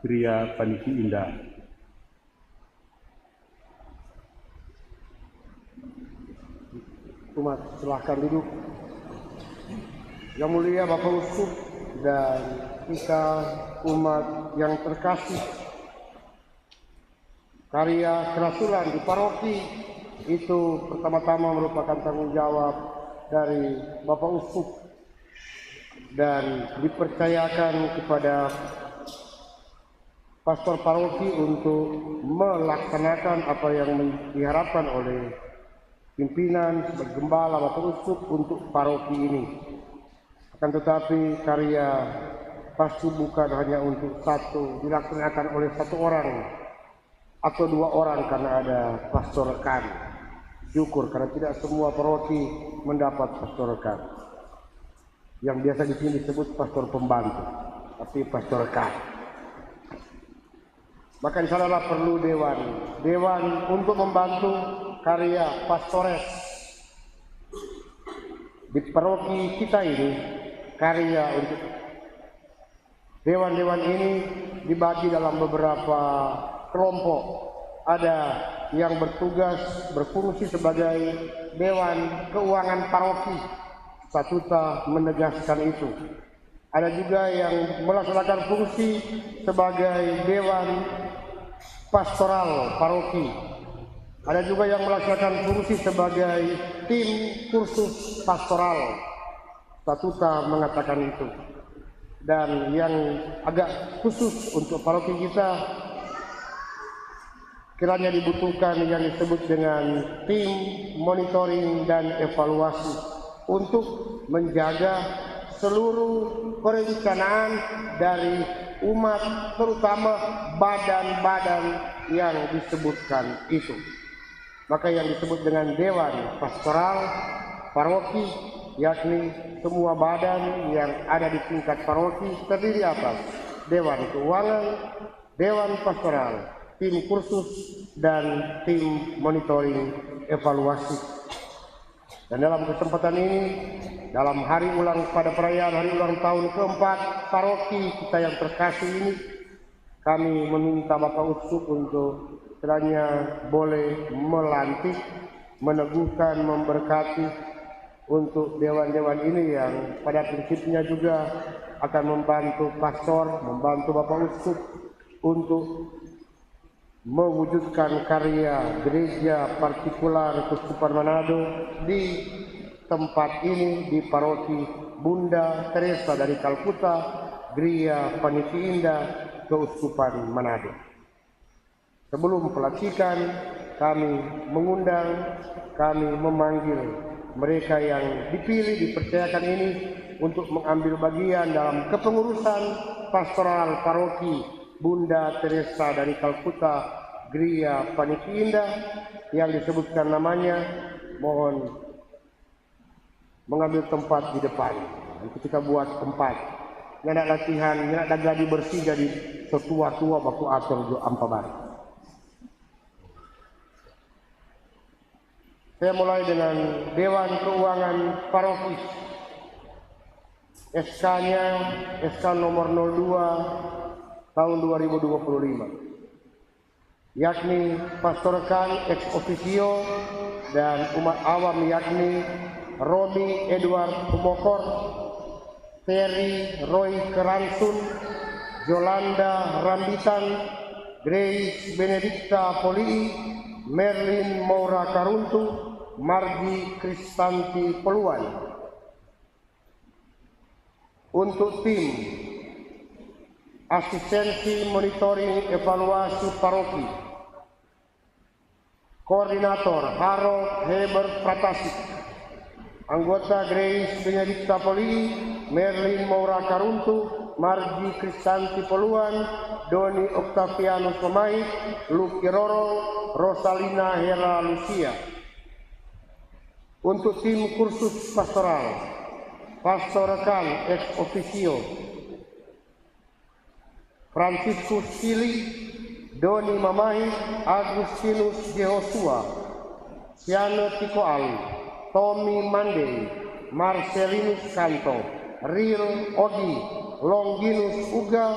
Gria Paniki Indah. Umat silahkan duduk. Yang mulia Bapak Uskup dan kita umat yang terkasih, karya kerasulan di paroki itu pertama-tama merupakan tanggung jawab dari Bapak Uskup dan dipercayakan kepada pastor paroki untuk melaksanakan apa yang diharapkan oleh pimpinan sebagai gembala Bapak Uskup untuk paroki ini. Akan tetapi karya pasti bukan hanya untuk satu, dilaksanakan oleh satu orang atau dua orang karena ada pastor rekan. Syukur karena tidak semua paroki mendapat pastor rekan. Yang biasa di sini disebut pastor pembantu, tapi pastor rekan. Maka insyaAllah perlu dewan untuk membantu karya pastores di paroki kita ini. Karya untuk dewan-dewan ini dibagi dalam beberapa kelompok. Ada yang berfungsi sebagai dewan keuangan paroki, statuta menegaskan itu. Ada juga yang melaksanakan fungsi sebagai dewan pastoral paroki. Ada juga yang melaksanakan fungsi sebagai tim kursus pastoral, statuta mengatakan itu. Dan yang agak khusus untuk paroki kita, kiranya dibutuhkan yang disebut dengan tim monitoring dan evaluasi untuk menjaga seluruh perencanaan dari umat, terutama badan-badan yang disebutkan itu. Maka yang disebut dengan dewan pastoral paroki, yakni semua badan yang ada di tingkat paroki terdiri atas dewan keuangan, dewan pastoral, tim kursus, dan tim monitoring evaluasi. Dan dalam kesempatan ini, dalam hari ulang pada perayaan hari ulang tahun keempat paroki kita yang terkasih ini, kami meminta Bapak Uskup untuk kiranya boleh melantik, meneguhkan, memberkati untuk dewan-dewan ini yang pada prinsipnya juga akan membantu pastor, membantu Bapak Uskup untuk mewujudkan karya gereja partikular Keuskupan Manado di tempat ini, di paroki Bunda Teresa dari Kalkuta, Gria Paniki Indah, Keuskupan Manado. Sebelum pelantikan, kami memanggil mereka yang dipilih, dipercayakan ini untuk mengambil bagian dalam kepengurusan pastoral paroki Bunda Teresa dari Kalkuta Gria Paniki Indah yang disebutkan namanya, mohon mengambil tempat di depan. Itu kita buat tempat. Nyadak latihan, nyadak gladi bersih jadi setua-tua baku atur jo ampabar. Saya mulai dengan Dewan Keuangan Paroki. SK-nya SK nomor 02 tahun 2025. Yakni Pastorkan ex officio dan umat awam yakni Romi Edward Pemokor, Terry Roy Keransun, Yolanda Rambitan, Grace Benedicta Polii, Merlin Maura Karuntu, Margi Kristanti Peluan. Untuk tim asistensi monitoring evaluasi paroki, koordinator Harold Heber Pratasi, anggota Grace Benedicta Polii, Merlin Maura Karuntu, Margi Kristanti Peluan, Doni Octavianus Pemait, Luki Roro, Rosalina Hera Lucia. Untuk tim kursus pastoral, Pastor Rekan ex officio, Franciscus Sili, Doni Mamahi, Agustinus Jehosua, Siano Tiko Ali, Tommy Mande, Marcelinus Kanto, Ril Ogi, Longinus Uga,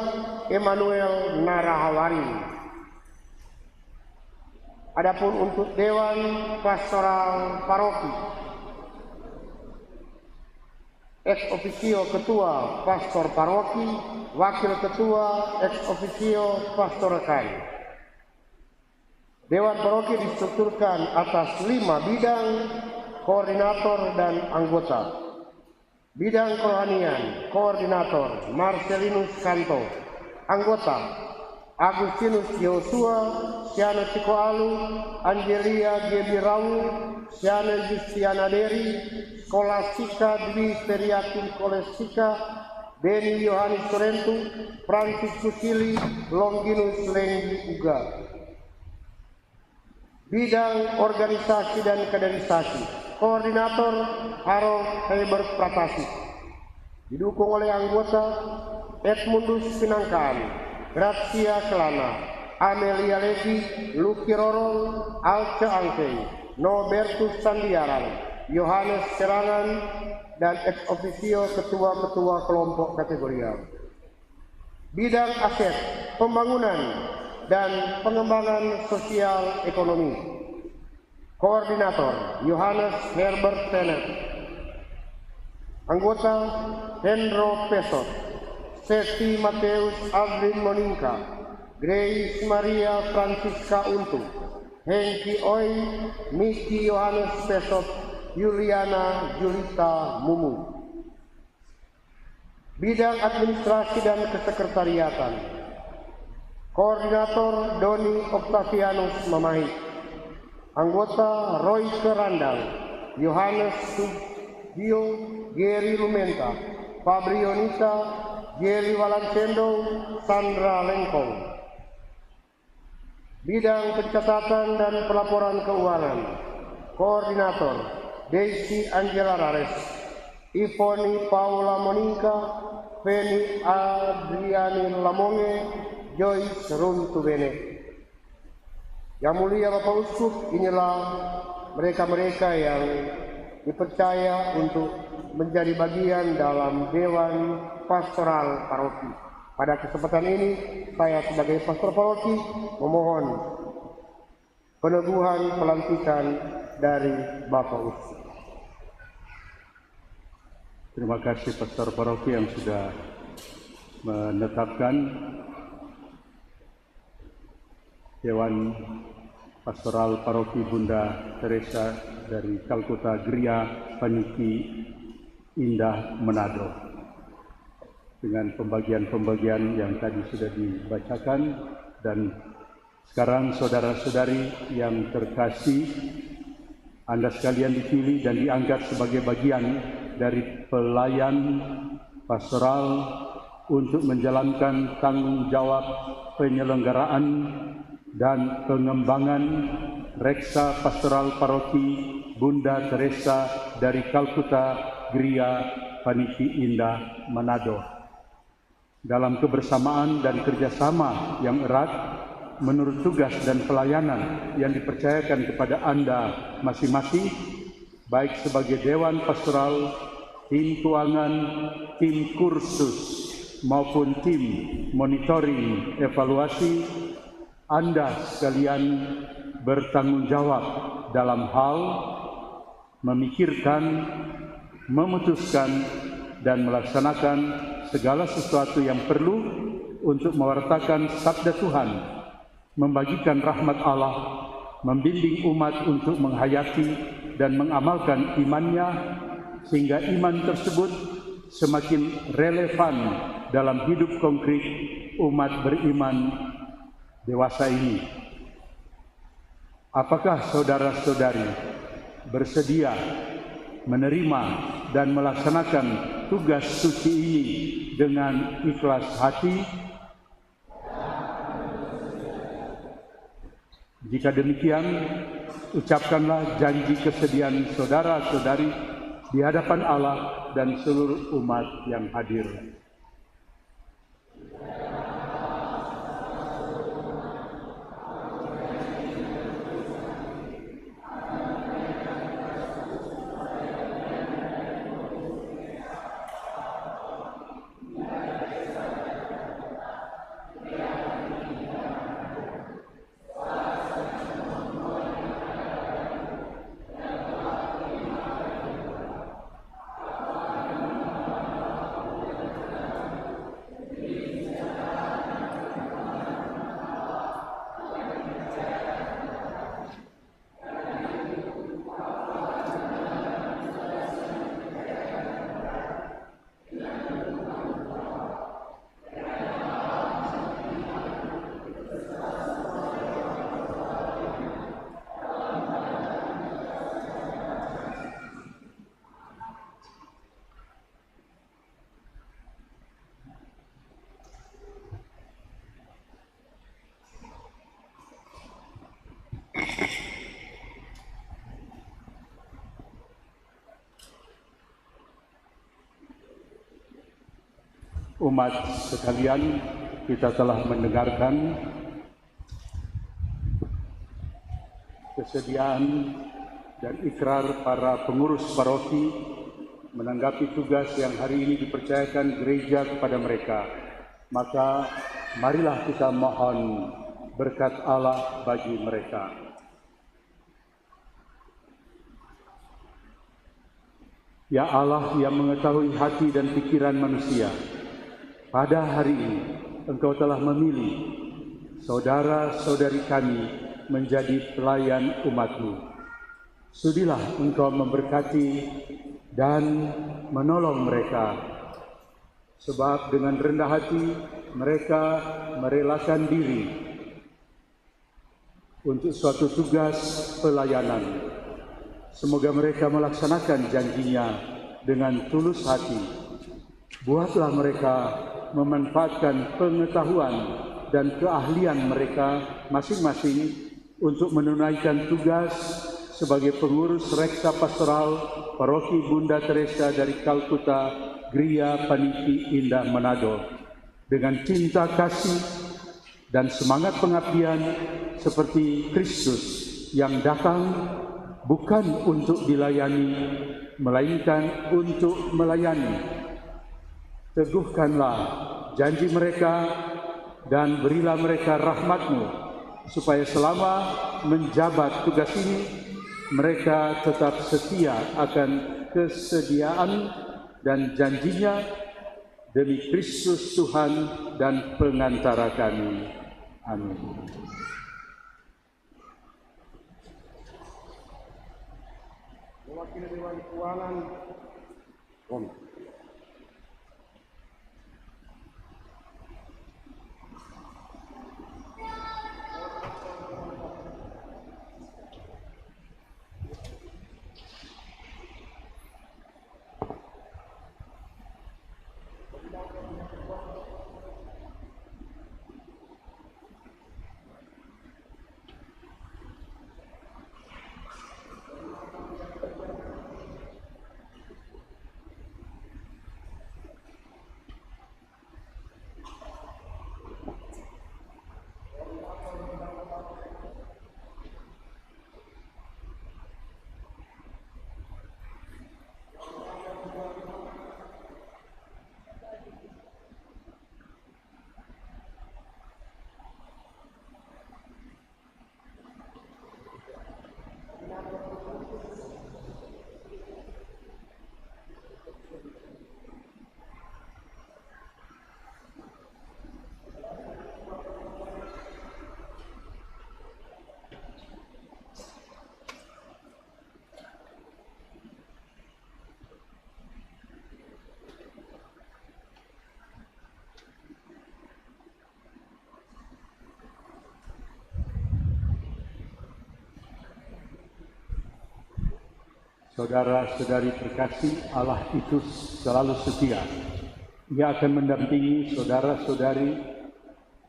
Emmanuel Narahawari. Adapun untuk Dewan Pastoral Paroki, ex officio Ketua Pastor Paroki, Wakil Ketua ex officio Pastor Rekan. Dewan Paroki distrukturkan atas 5 bidang, koordinator dan anggota. Bidang kerohanian, koordinator Marcelinus Kanto, anggota Agustinus Yosua, Siana Tiko Alu, Angelia Gebirau, Siana Justiana Deri, Skolastika Dwi Periatin Kolestika, Beni Yohanes Sorentu, Francis Susili, Longinus Lenggi Uga. Bidang organisasi dan kaderisasi, koordinator Harold Heber Pratasi, didukung oleh anggota Edmundus Pinangkaan, Gracia Kelana, Amelia Levi, Luki Rorong, Alce Angkei, Nobertus Sandiaran, Yohanes Serangan, dan ex officio ketua-ketua kelompok kategorial. Bidang aset, pembangunan, dan pengembangan sosial ekonomi, koordinator Yohanes Herbert Tenet, anggota Hendro Pesot, Sesi Mateus Aldrin Moninka, Grace Maria Francisca Untung, Hengki Oi, Miki Yohanes Pesot, Juliana Julita Mumu. Bidang administrasi dan kesekretariatan, koordinator Doni Octavianus Mamahit, anggota Roy Kerandang, Yohanes Subio, Geri Lumenta, Fabrio Nisa, Geli Walancendo, Sandra Lengkong. Bidang pencatatan dan pelaporan keuangan, koordinator Daisy Angela Rares, Ivoni Paula Moninka, Feni Adriani Lamonge, Joyce Runtubene. Yang mulia Bapak Uskup, inilah mereka-mereka yang dipercaya untuk menjadi bagian dalam Dewan Pastoral Paroki. Pada kesempatan ini, saya sebagai pastor paroki memohon peneguhan pelantikan dari Bapak Uskup. Terima kasih pastor paroki yang sudah menetapkan Dewan Pastoral Paroki Bunda Teresa dari Kalkuta Gria Paniki Indah Manado. Dengan pembagian-pembagian yang tadi sudah dibacakan, dan sekarang saudara-saudari yang terkasih, Anda sekalian dipilih dan diangkat sebagai bagian dari pelayan pastoral untuk menjalankan tanggung jawab penyelenggaraan dan pengembangan Reksa Pastoral Paroki Bunda Teresa dari Kalkuta Gria Paniki Indah Manado. Dalam kebersamaan dan kerjasama yang erat, menurut tugas dan pelayanan yang dipercayakan kepada Anda masing-masing, baik sebagai Dewan Pastoral, tim keuangan, tim kursus, maupun tim monitoring evaluasi, Anda sekalian bertanggung jawab dalam hal memikirkan, memutuskan, dan melaksanakan segala sesuatu yang perlu untuk mewartakan sabda Tuhan, membagikan rahmat Allah, membimbing umat untuk menghayati dan mengamalkan imannya, sehingga iman tersebut semakin relevan dalam hidup konkret umat beriman dewasa ini. Apakah saudara-saudari bersedia menerima dan melaksanakan tugas suci ini dengan ikhlas hati? Jika demikian, ucapkanlah janji kesediaan saudara-saudari di hadapan Allah dan seluruh umat yang hadir. Umat sekalian, kita telah mendengarkan kesediaan dan ikrar para pengurus paroki menanggapi tugas yang hari ini dipercayakan gereja kepada mereka. Maka marilah kita mohon berkat Allah bagi mereka. Ya Allah yang mengetahui hati dan pikiran manusia, pada hari ini Engkau telah memilih saudara-saudari kami menjadi pelayan umat-Mu. Sudilah Engkau memberkati dan menolong mereka, sebab dengan rendah hati mereka merelakan diri untuk suatu tugas pelayanan. Semoga mereka melaksanakan janjinya dengan tulus hati. Buatlah mereka memanfaatkan pengetahuan dan keahlian mereka masing-masing untuk menunaikan tugas sebagai pengurus Reksa Pastoral Paroki Bunda Teresa dari Kalkuta Gria Paniki Indah Manado dengan cinta kasih dan semangat pengabdian seperti Kristus yang datang bukan untuk dilayani, melainkan untuk melayani. Teguhkanlah janji mereka dan berilah mereka rahmat-Mu, supaya selama menjabat tugas ini, mereka tetap setia akan kesediaan dan janjinya demi Kristus Tuhan dan pengantara kami. Amin. Mewakili Dewan Keuangan, Saudara-saudari terkasih, Allah itu selalu setia. Ia akan mendampingi saudara-saudari,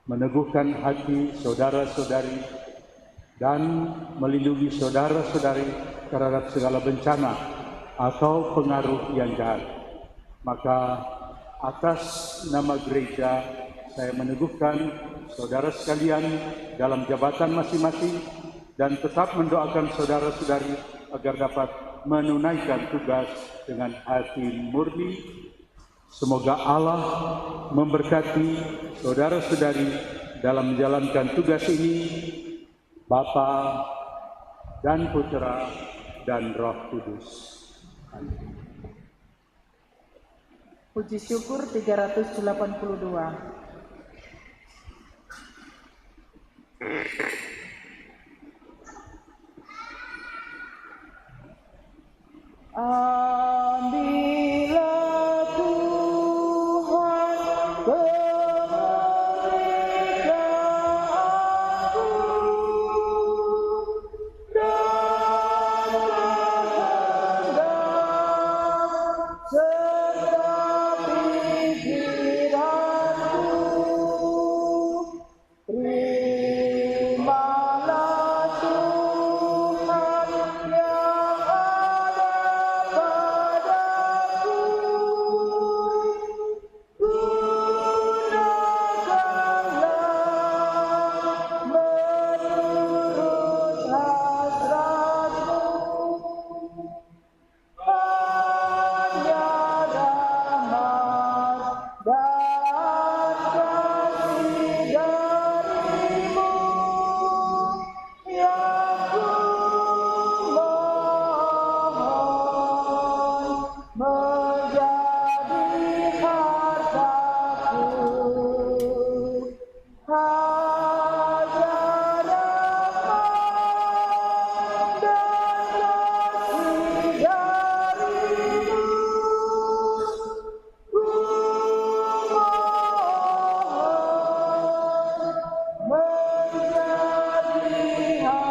meneguhkan hati saudara-saudari, dan melindungi saudara-saudari terhadap segala bencana atau pengaruh yang jahat. Maka atas nama gereja, saya meneguhkan saudara sekalian dalam jabatan masing-masing dan tetap mendoakan saudara-saudari agar dapat menunaikan tugas dengan hati murni. Semoga Allah memberkati saudara-saudari dalam menjalankan tugas ini, Bapa dan Putra dan Roh Kudus. Amin. Puji syukur 382. Ambillah Tuhan kemerdekaanku dan kehendak serta pikiranku. Terimalah Tuhan yang ada padaku, gunakanlah menurut hasratmu, hanya rahmat dan kasih darimu yang ku mohon menjadi hartaku. Hanya rahmat dan kasih darimu ku mohon menjadi hartaku.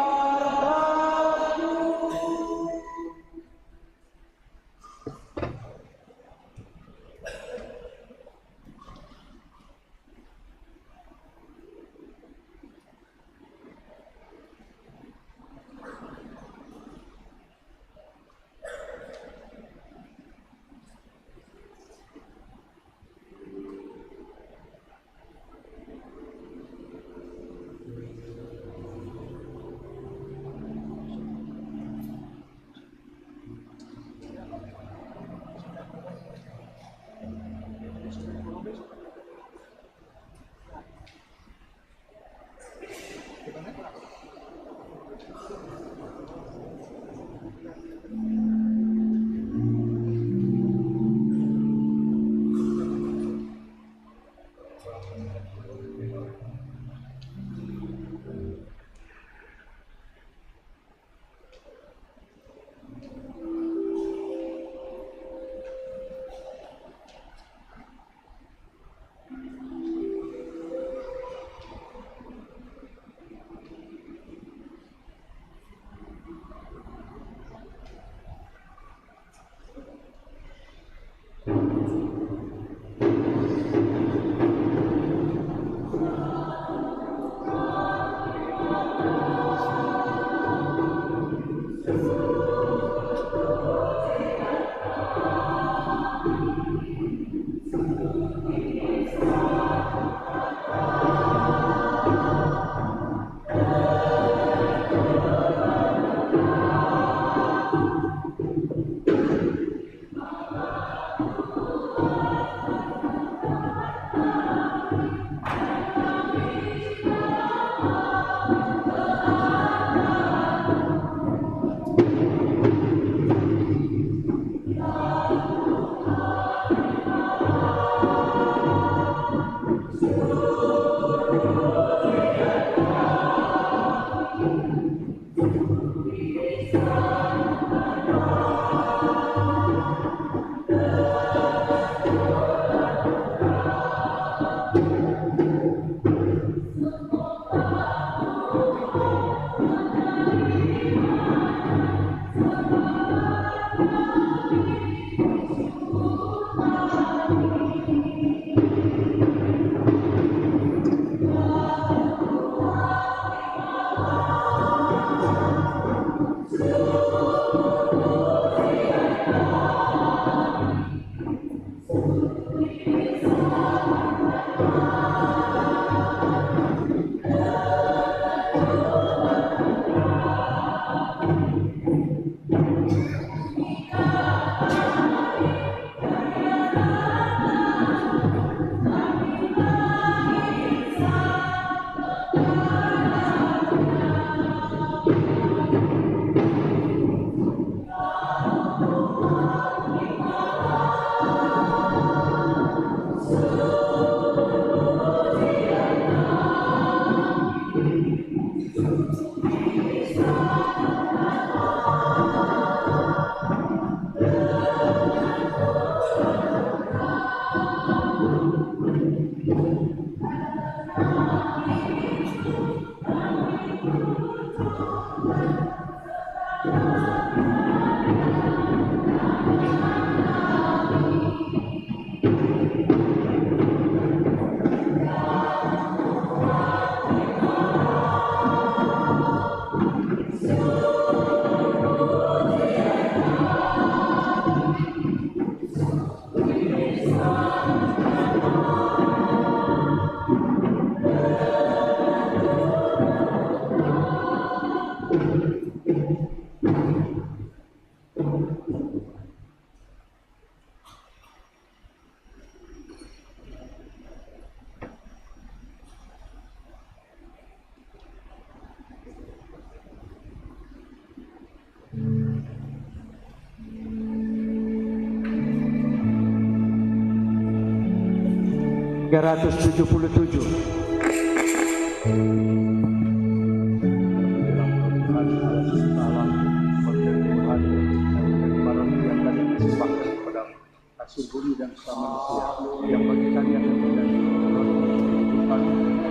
hasil bumi dan sama manusia yang bagi kalian yang menjadi kehidupan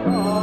dalam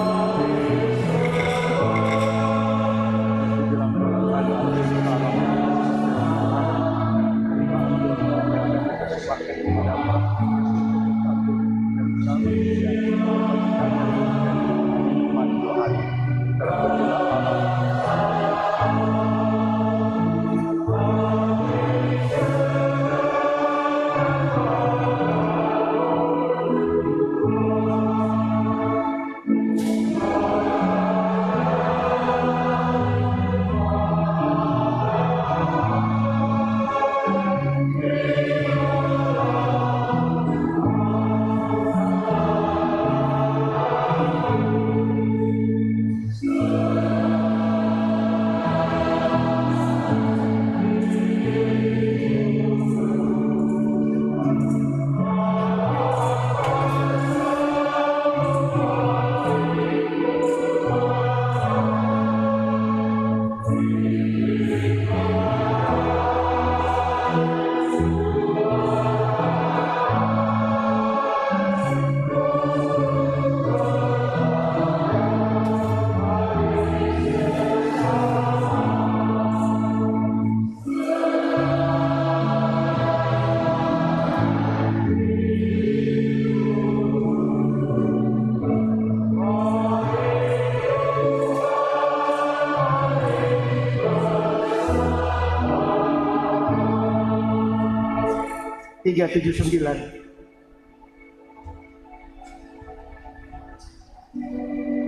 .379. Amen.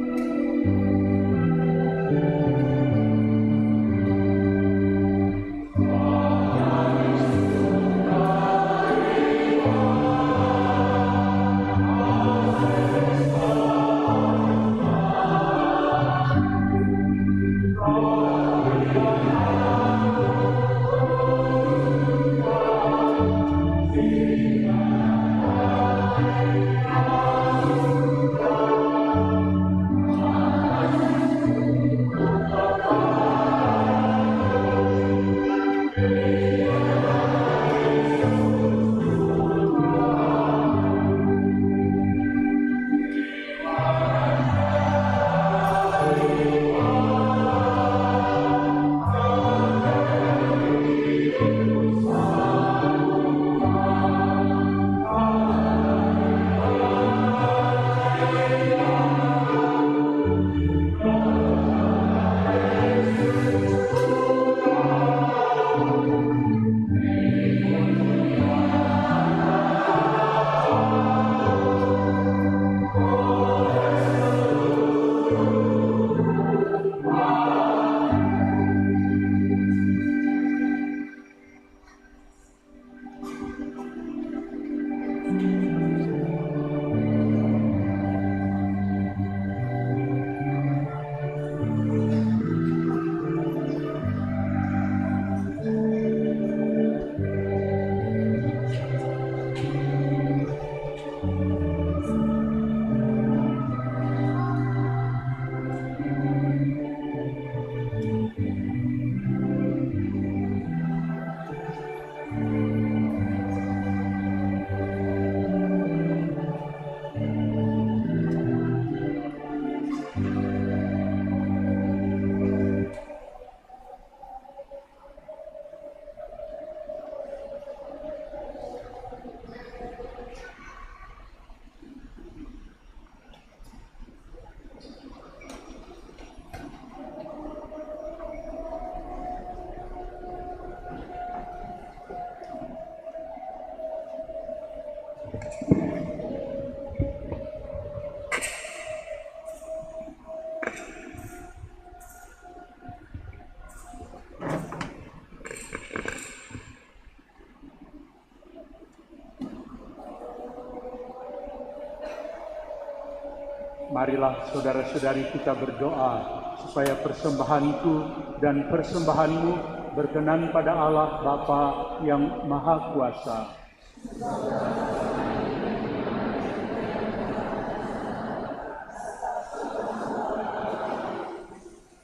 Marilah saudara-saudari kita berdoa supaya persembahanku dan persembahanmu berkenan pada Allah Bapa yang Maha Kuasa.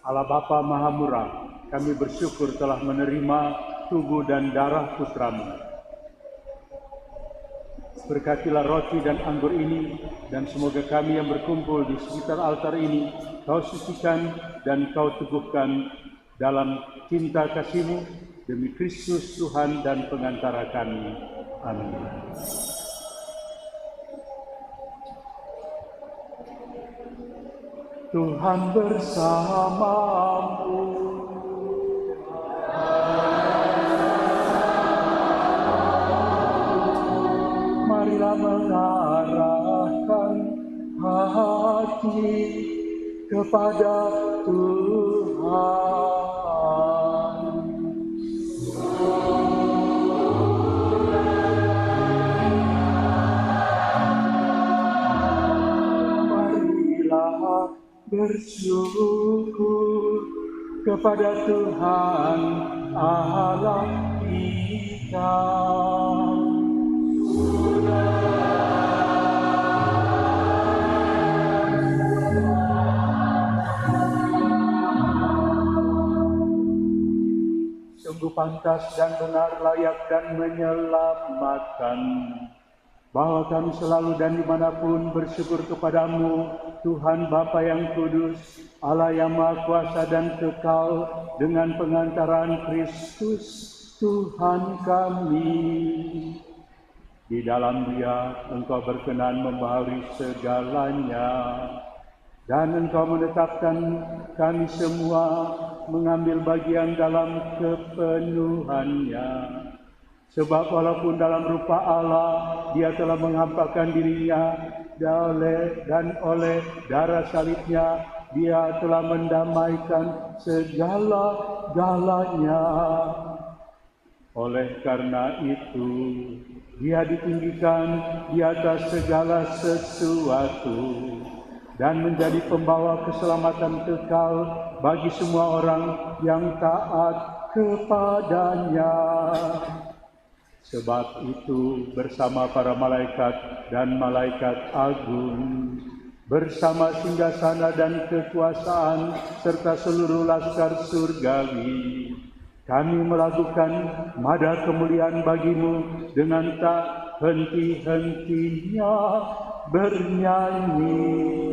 Allah Bapa Maha Murah, kami bersyukur telah menerima tubuh dan darah Putra-Mu. Berkatilah roti dan anggur ini, dan semoga kami yang berkumpul di sekitar altar ini, Kau sucikan dan Kau teguhkan dalam cinta kasih-Mu, demi Kristus Tuhan dan pengantara kami. Amin. Tuhan bersamamu. Marilah mengarahkan hati kepada Tuhan. Marilah bersyukur kepada Tuhan Allah kita. Sungguh pantas dan benar, layak dan menyelamatkan, bahwa kami selalu dan dimanapun bersyukur kepadamu, Tuhan Bapa yang kudus, Allah yang Maha Kuasa dan kekal, dengan pengantaran Kristus Tuhan kami. Di dalam Dia Engkau berkenan membaharui segalanya, dan Engkau menetapkan kami semua mengambil bagian dalam kepenuhannya. Sebab walaupun dalam rupa Allah, Dia telah menghampakan dirinya, dan oleh darah salibnya, Dia telah mendamaikan segala-galanya. Oleh karena itu, Dia ditinggikan di atas segala sesuatu, dan menjadi pembawa keselamatan kekal bagi semua orang yang taat kepadanya. Sebab itu bersama para malaikat dan malaikat agung, bersama singgasana dan kekuasaan, serta seluruh laskar surgawi, kami melakukan mada kemuliaan bagimu dengan tak henti-hentinya bernyanyi.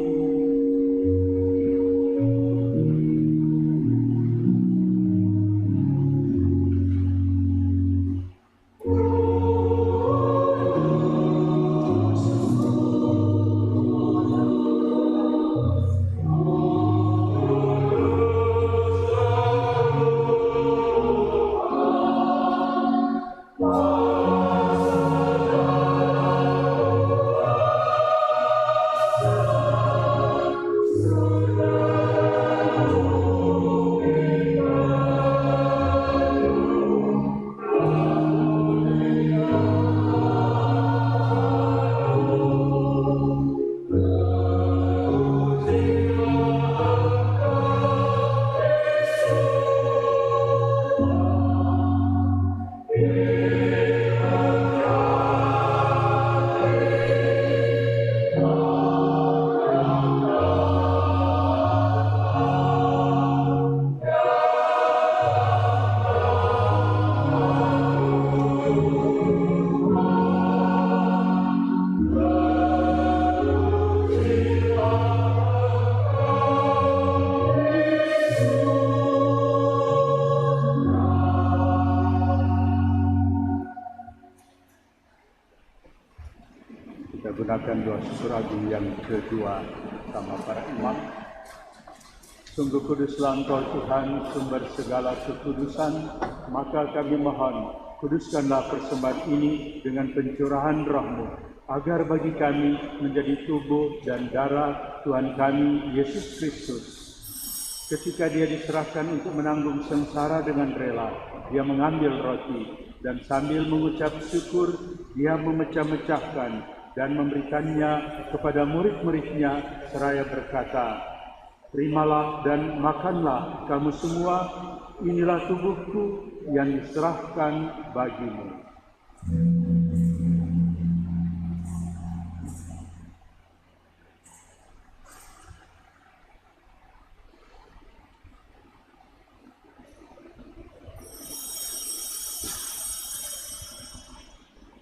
Gunakan doa syukur agung yang kedua sama para imam. Sungguh kuduslah Engkau Tuhan, sumber segala kekudusan, maka kami mohon, kuduskanlah persembahan ini dengan pencurahan roh-Mu, agar bagi kami menjadi tubuh dan darah Tuhan kami, Yesus Kristus. Ketika Dia diserahkan untuk menanggung sengsara dengan rela, Dia mengambil roti, dan sambil mengucap syukur, Dia memecah-mecahkan, dan memberikannya kepada murid-muridnya seraya berkata, "Terimalah dan makanlah kamu semua, inilah tubuhku yang diserahkan bagimu."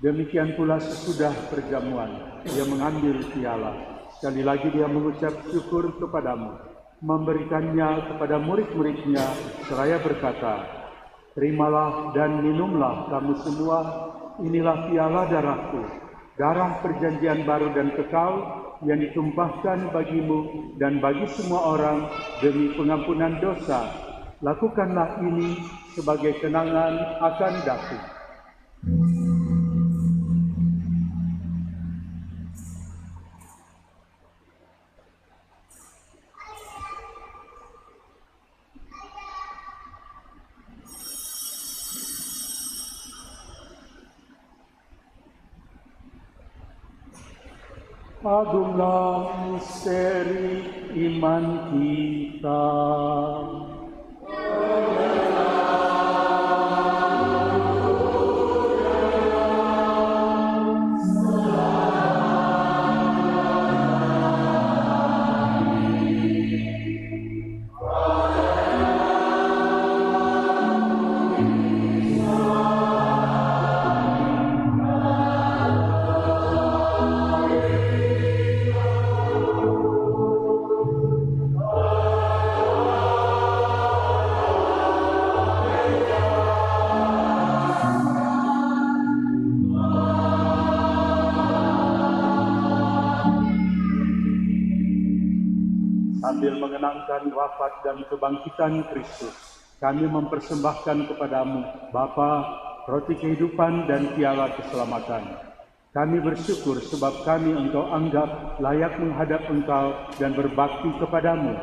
Demikian pula sesudah perjamuan, dia mengambil piala. Sekali lagi dia mengucap syukur kepadamu, memberikannya kepada murid-muridnya, seraya berkata, "Terimalah dan minumlah kamu semua, inilah piala darahku, darah perjanjian baru dan kekal, yang ditumpahkan bagimu dan bagi semua orang demi pengampunan dosa. Lakukanlah ini sebagai kenangan akan daku." Agunglah misteri iman kita. Sambil mengenangkan wafat dan kebangkitan Kristus, kami mempersembahkan kepadamu, Bapa, roti kehidupan dan piala keselamatan. Kami bersyukur sebab kami Engkau anggap layak menghadap Engkau dan berbakti kepadamu.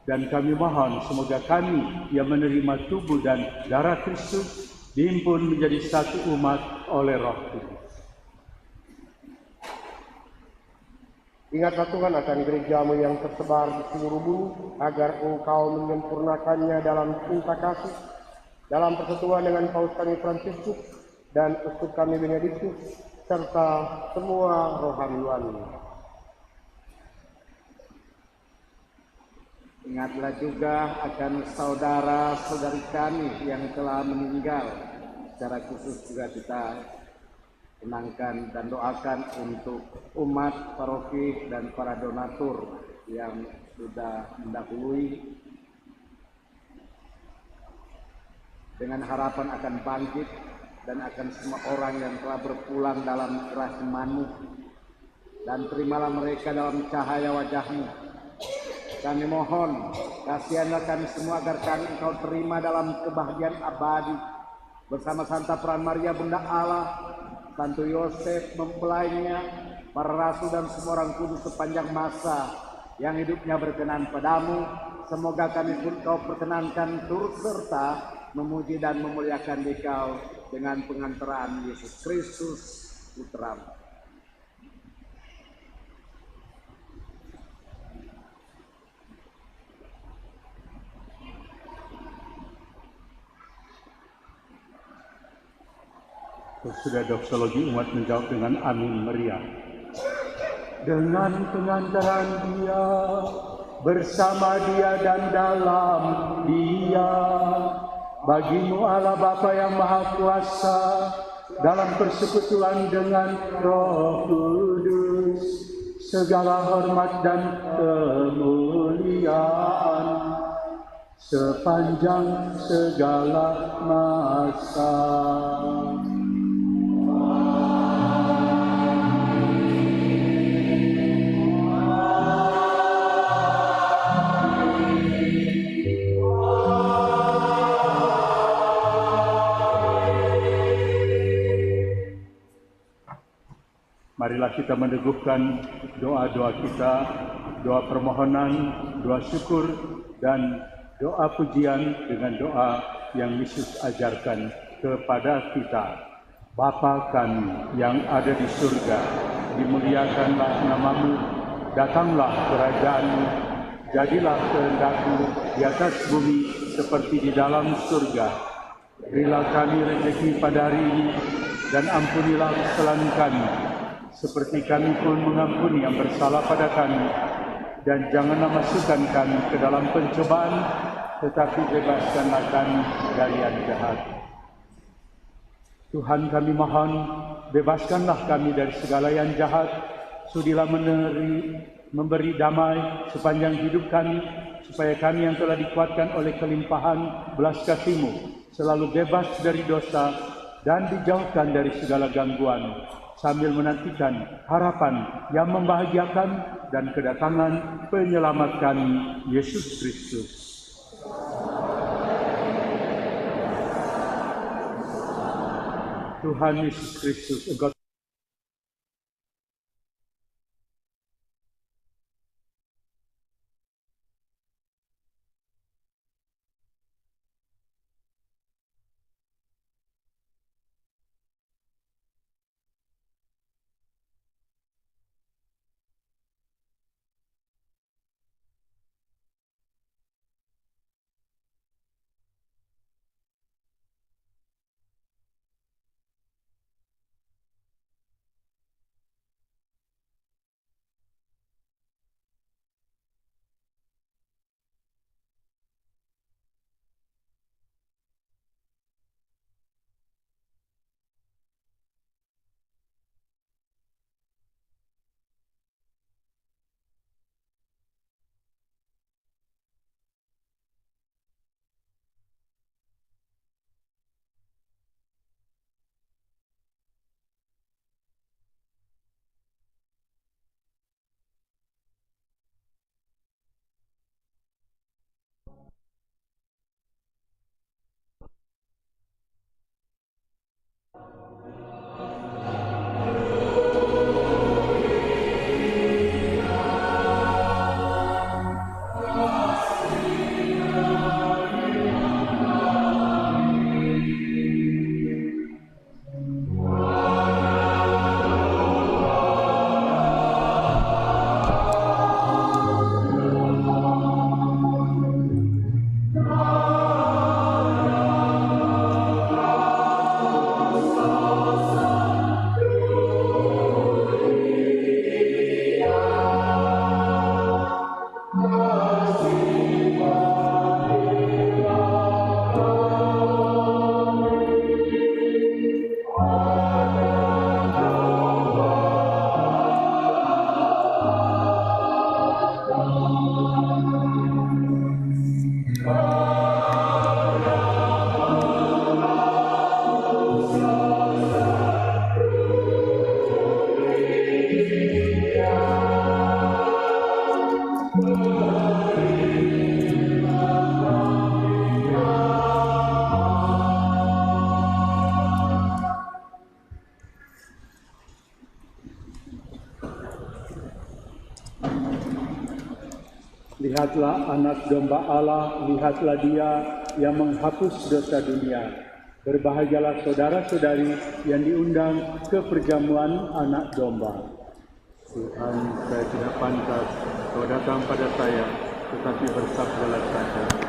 Dan kami mohon semoga kami yang menerima tubuh dan darah Kristus dihimpun menjadi satu umat oleh Roh Kudus. Ingatlah Tuhan akan gerejamu yang tersebar di seluruh bumi, agar Engkau menyempurnakannya dalam cinta kasih, dalam persatuan dengan Paus kami Fransiskus dan Uskup kami Benediktus, serta semua rohaniwan. Ingatlah juga akan saudara-saudari kami yang telah meninggal. Secara khusus juga kita kenangkan dan doakan untuk umat paroki dan para donatur yang sudah mendahului, dengan harapan akan bangkit dan akan semua orang yang telah berpulang dalam kerah iman-Mu, dan terimalah mereka dalam cahaya wajah-Mu. Kami mohon, kasihanlah kami semua agar kami Engkau terima dalam kebahagiaan abadi bersama Santa Peran Maria Bunda Allah, Santo Yosef mempelainya, para rasul dan semua orang kudus sepanjang masa yang hidupnya berkenan padamu. Semoga kami pun Kau perkenankan turut serta memuji dan memuliakan Dikau dengan pengantaran Yesus Kristus Putra-Mu. Sudah doksologi umat menjawab dengan amin meriah. Dengan pengantaran Dia, bersama Dia dan dalam Dia, bagimu Allah Bapa yang Maha Kuasa, dalam persekutuan dengan Roh Kudus, segala hormat dan kemuliaan sepanjang segala masa. Marilah kita meneguhkan doa-doa kita, doa permohonan, doa syukur, dan doa pujian dengan doa yang Yesus ajarkan kepada kita. Bapa kami yang ada di surga, dimuliakanlah namamu, datanglah kerajaan-Mu, jadilah kehendak-Mu di atas bumi seperti di dalam surga. Berilah kami rezeki pada hari ini, dan ampunilah kesalahan kami, seperti kami pun mengampuni yang bersalah pada kami. Dan janganlah masukkan kami ke dalam pencobaan, tetapi bebaskanlah kami dari yang jahat. Tuhan kami mohon, bebaskanlah kami dari segala yang jahat, sudilah memberi damai sepanjang hidup kami, supaya kami yang telah dikuatkan oleh kelimpahan belas kasih-Mu selalu bebas dari dosa dan dijauhkan dari segala gangguan, sambil menantikan harapan yang membahagiakan dan kedatangan penyelamat kami, Yesus Kristus. Tuhan Yesus Kristus, Engkau Lihatlah anak domba Allah, lihatlah Dia yang menghapus dosa dunia. Berbahagialah saudara-saudari yang diundang ke perjamuan anak domba. Tuhan, saya tidak pantas Kau datang pada saya, tetapi bersabdalah saja.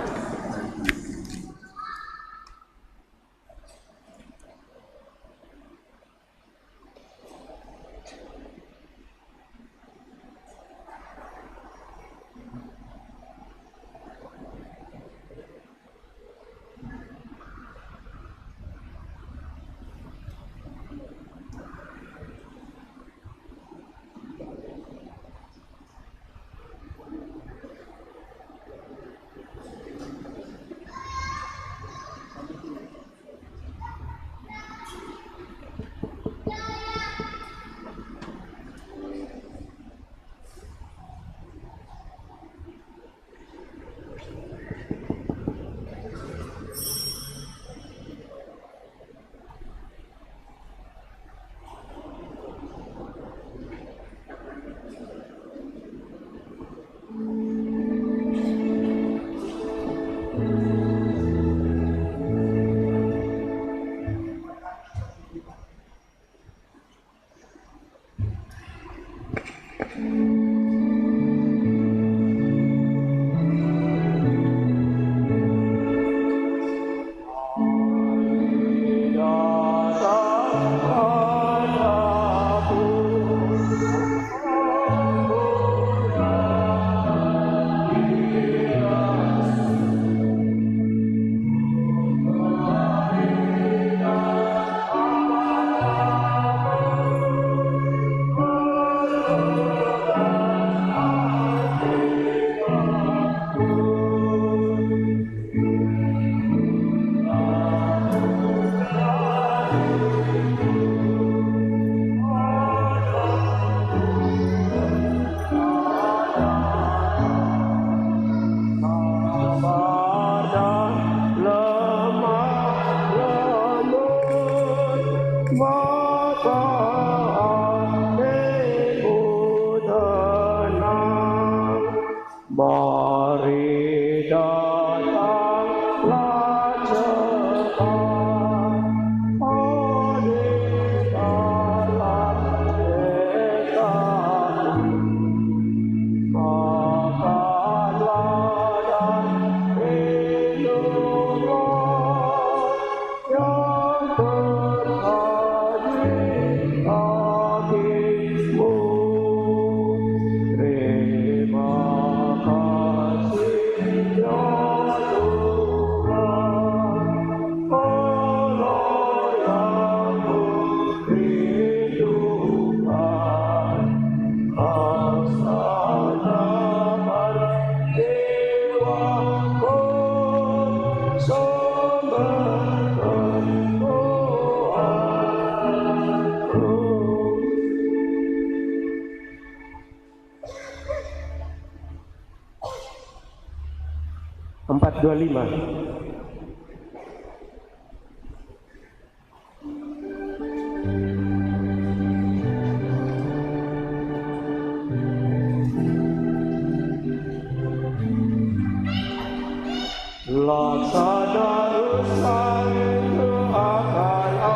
Laksana usai keakaan,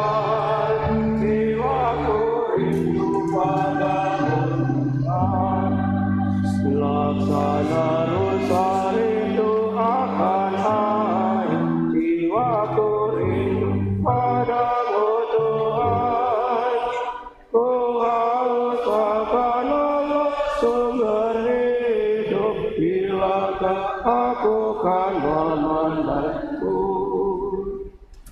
jiwaku rindu padamu Tuhan. Laksana usai rindu akan air, jiwaku rindu padamu Tuhan. Ku haus akan Allah sumber hidup, bilakah aku kan memandangku.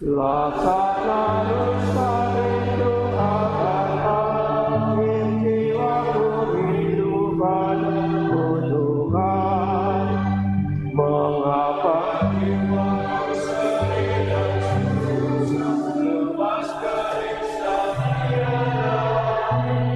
Laksana rusa rindu akan air, jiwaku rindu padamu Tuhan. Mengapa jiwaku sedih dan susah, lepas gelisah tiada arti.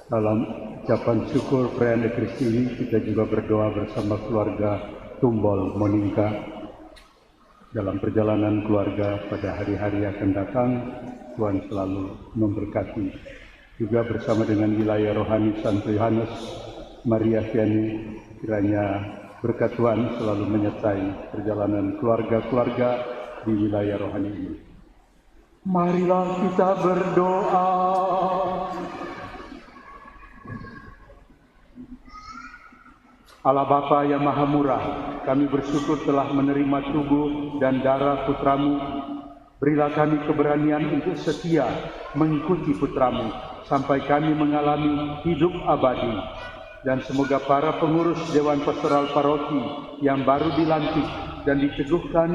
Dalam ucapan syukur perayaan Ekaristi ini, kita juga berdoa bersama keluarga Tumbol Monika dalam perjalanan keluarga pada hari-hari akan datang. Tuhan selalu memberkati. Juga bersama dengan wilayah rohani Santo Yohanes Maria Vianney, kiranya berkat Tuhan selalu menyertai perjalanan keluarga-keluarga di wilayah rohani ini. Marilah kita berdoa. Allah Bapa yang Maha Murah, kami bersyukur telah menerima tubuh dan darah Putramu. Berilah kami keberanian untuk setia mengikuti Putramu sampai kami mengalami hidup abadi. Dan semoga para pengurus Dewan Pastoral Paroki yang baru dilantik dan diteguhkan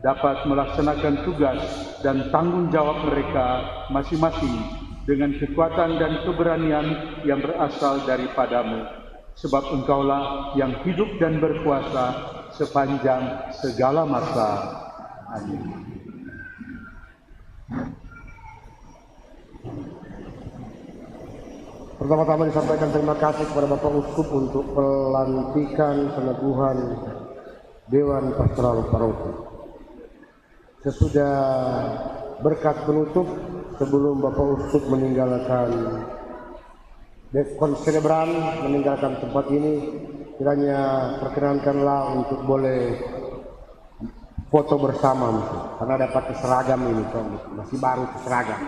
dapat melaksanakan tugas dan tanggung jawab mereka masing-masing dengan kekuatan dan keberanian yang berasal daripadamu. Sebab Engkaulah yang hidup dan berkuasa sepanjang segala masa. Amin. Pertama-tama disampaikan terima kasih kepada Bapak Uskup untuk pelantikan peneguhan Dewan Pastoral Paroki. Sesudah berkat penutup, sebelum Bapak Uskup meninggalkan konselebran, meninggalkan tempat ini, kiranya perkenankanlah untuk boleh foto bersama, karena ada pakai seragam ini, masih baru seragam.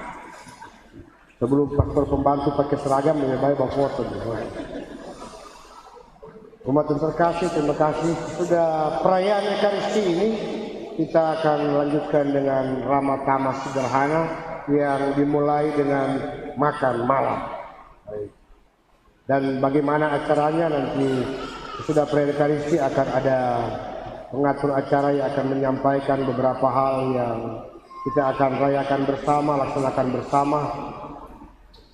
Sebelum pastor pembantu pakai seragam, lebih baik bawa foto. Umat yang terkasih, terima kasih. Sudah perayaan Ekaristi ini, kita akan lanjutkan dengan ramah tamah sederhana yang dimulai dengan makan malam. Dan bagaimana acaranya nanti sudah perayaan Ekaristi akan ada pengatur acara yang akan menyampaikan beberapa hal yang kita akan rayakan bersama, laksanakan bersama.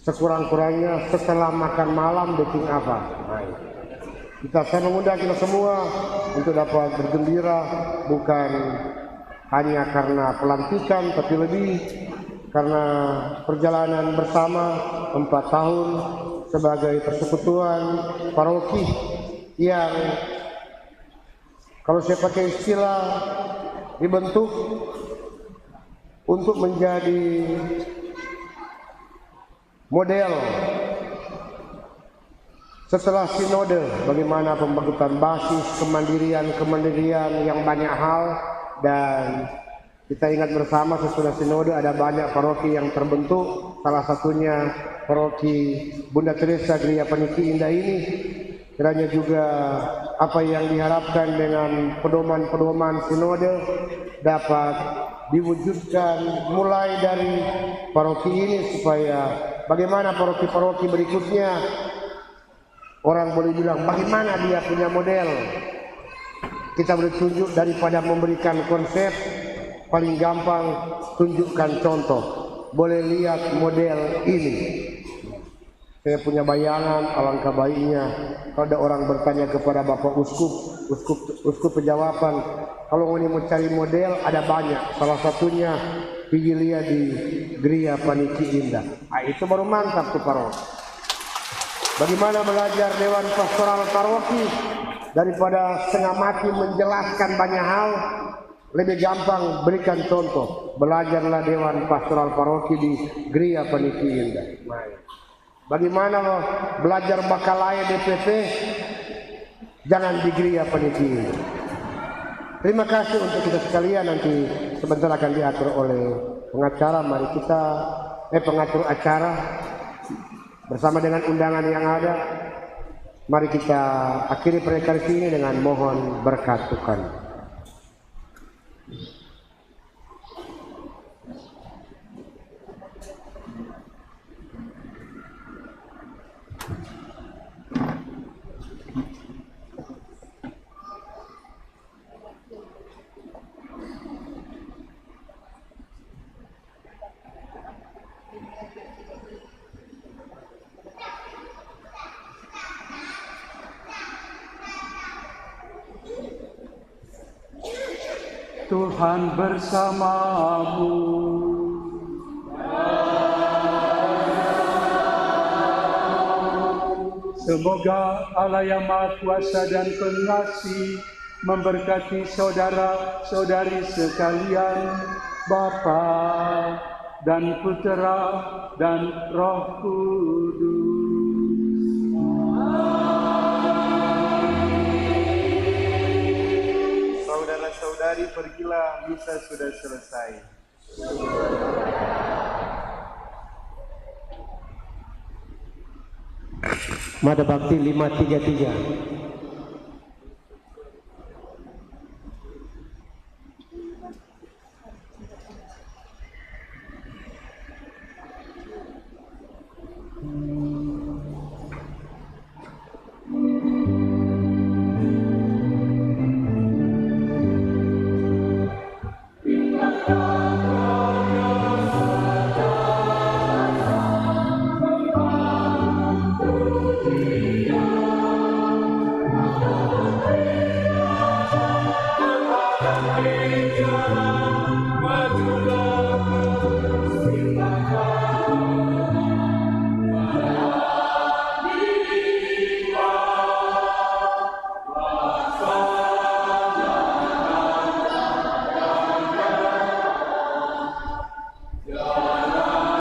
Sekurang-kurangnya setelah makan malam bikin apa? Saya mengundang kita semua untuk dapat bergembira, bukan hanya karena pelantikan, tapi lebih karena perjalanan bersama 4 tahun sebagai persekutuan paroki yang kalau saya pakai istilah dibentuk untuk menjadi model setelah sinode, bagaimana pembentukan basis kemandirian yang banyak hal. Dan kita ingat bersama sesudah sinode ada banyak paroki yang terbentuk, salah satunya paroki Bunda Teresa Gereja Paniki Indah ini. Kiranya juga apa yang diharapkan dengan pedoman-pedoman sinode dapat diwujudkan mulai dari paroki ini, supaya bagaimana paroki-paroki berikutnya orang boleh bilang bagaimana dia punya model. Kita boleh tunjuk, daripada memberikan konsep, paling gampang tunjukkan contoh. Boleh lihat model ini. Saya punya bayangan, alangkah baiknya kalau ada orang bertanya kepada Bapak Uskup penjawaban, kalau ini mau cari model ada banyak, salah satunya Vigilia di Gereja Paniki Indah. Itu baru mantap tuh paroki. Bagaimana belajar Dewan Pastoral Paroki, daripada setengah mati menjelaskan banyak hal, lebih gampang berikan contoh. Belajarlah Dewan Pastoral Paroki di Gereja Paniki Indah. Bagaimana belajar Bakalaya DPP, jangan di Gereja Paniki Indah. Terima kasih untuk kita sekalian. Nanti sebentar akan diatur oleh pengacara. Mari kita pengatur acara bersama dengan undangan yang ada. Mari kita akhiri perayaan ini dengan mohon berkat Tuhan. Tuhan bersamamu. Semoga Allah yang Maha Kuasa dan Pengasih memberkati saudara-saudari sekalian, Bapa dan Putera dan Roh Kudus. Saudara-saudari, pergilah, misa sudah selesai. Mada Bakti 533.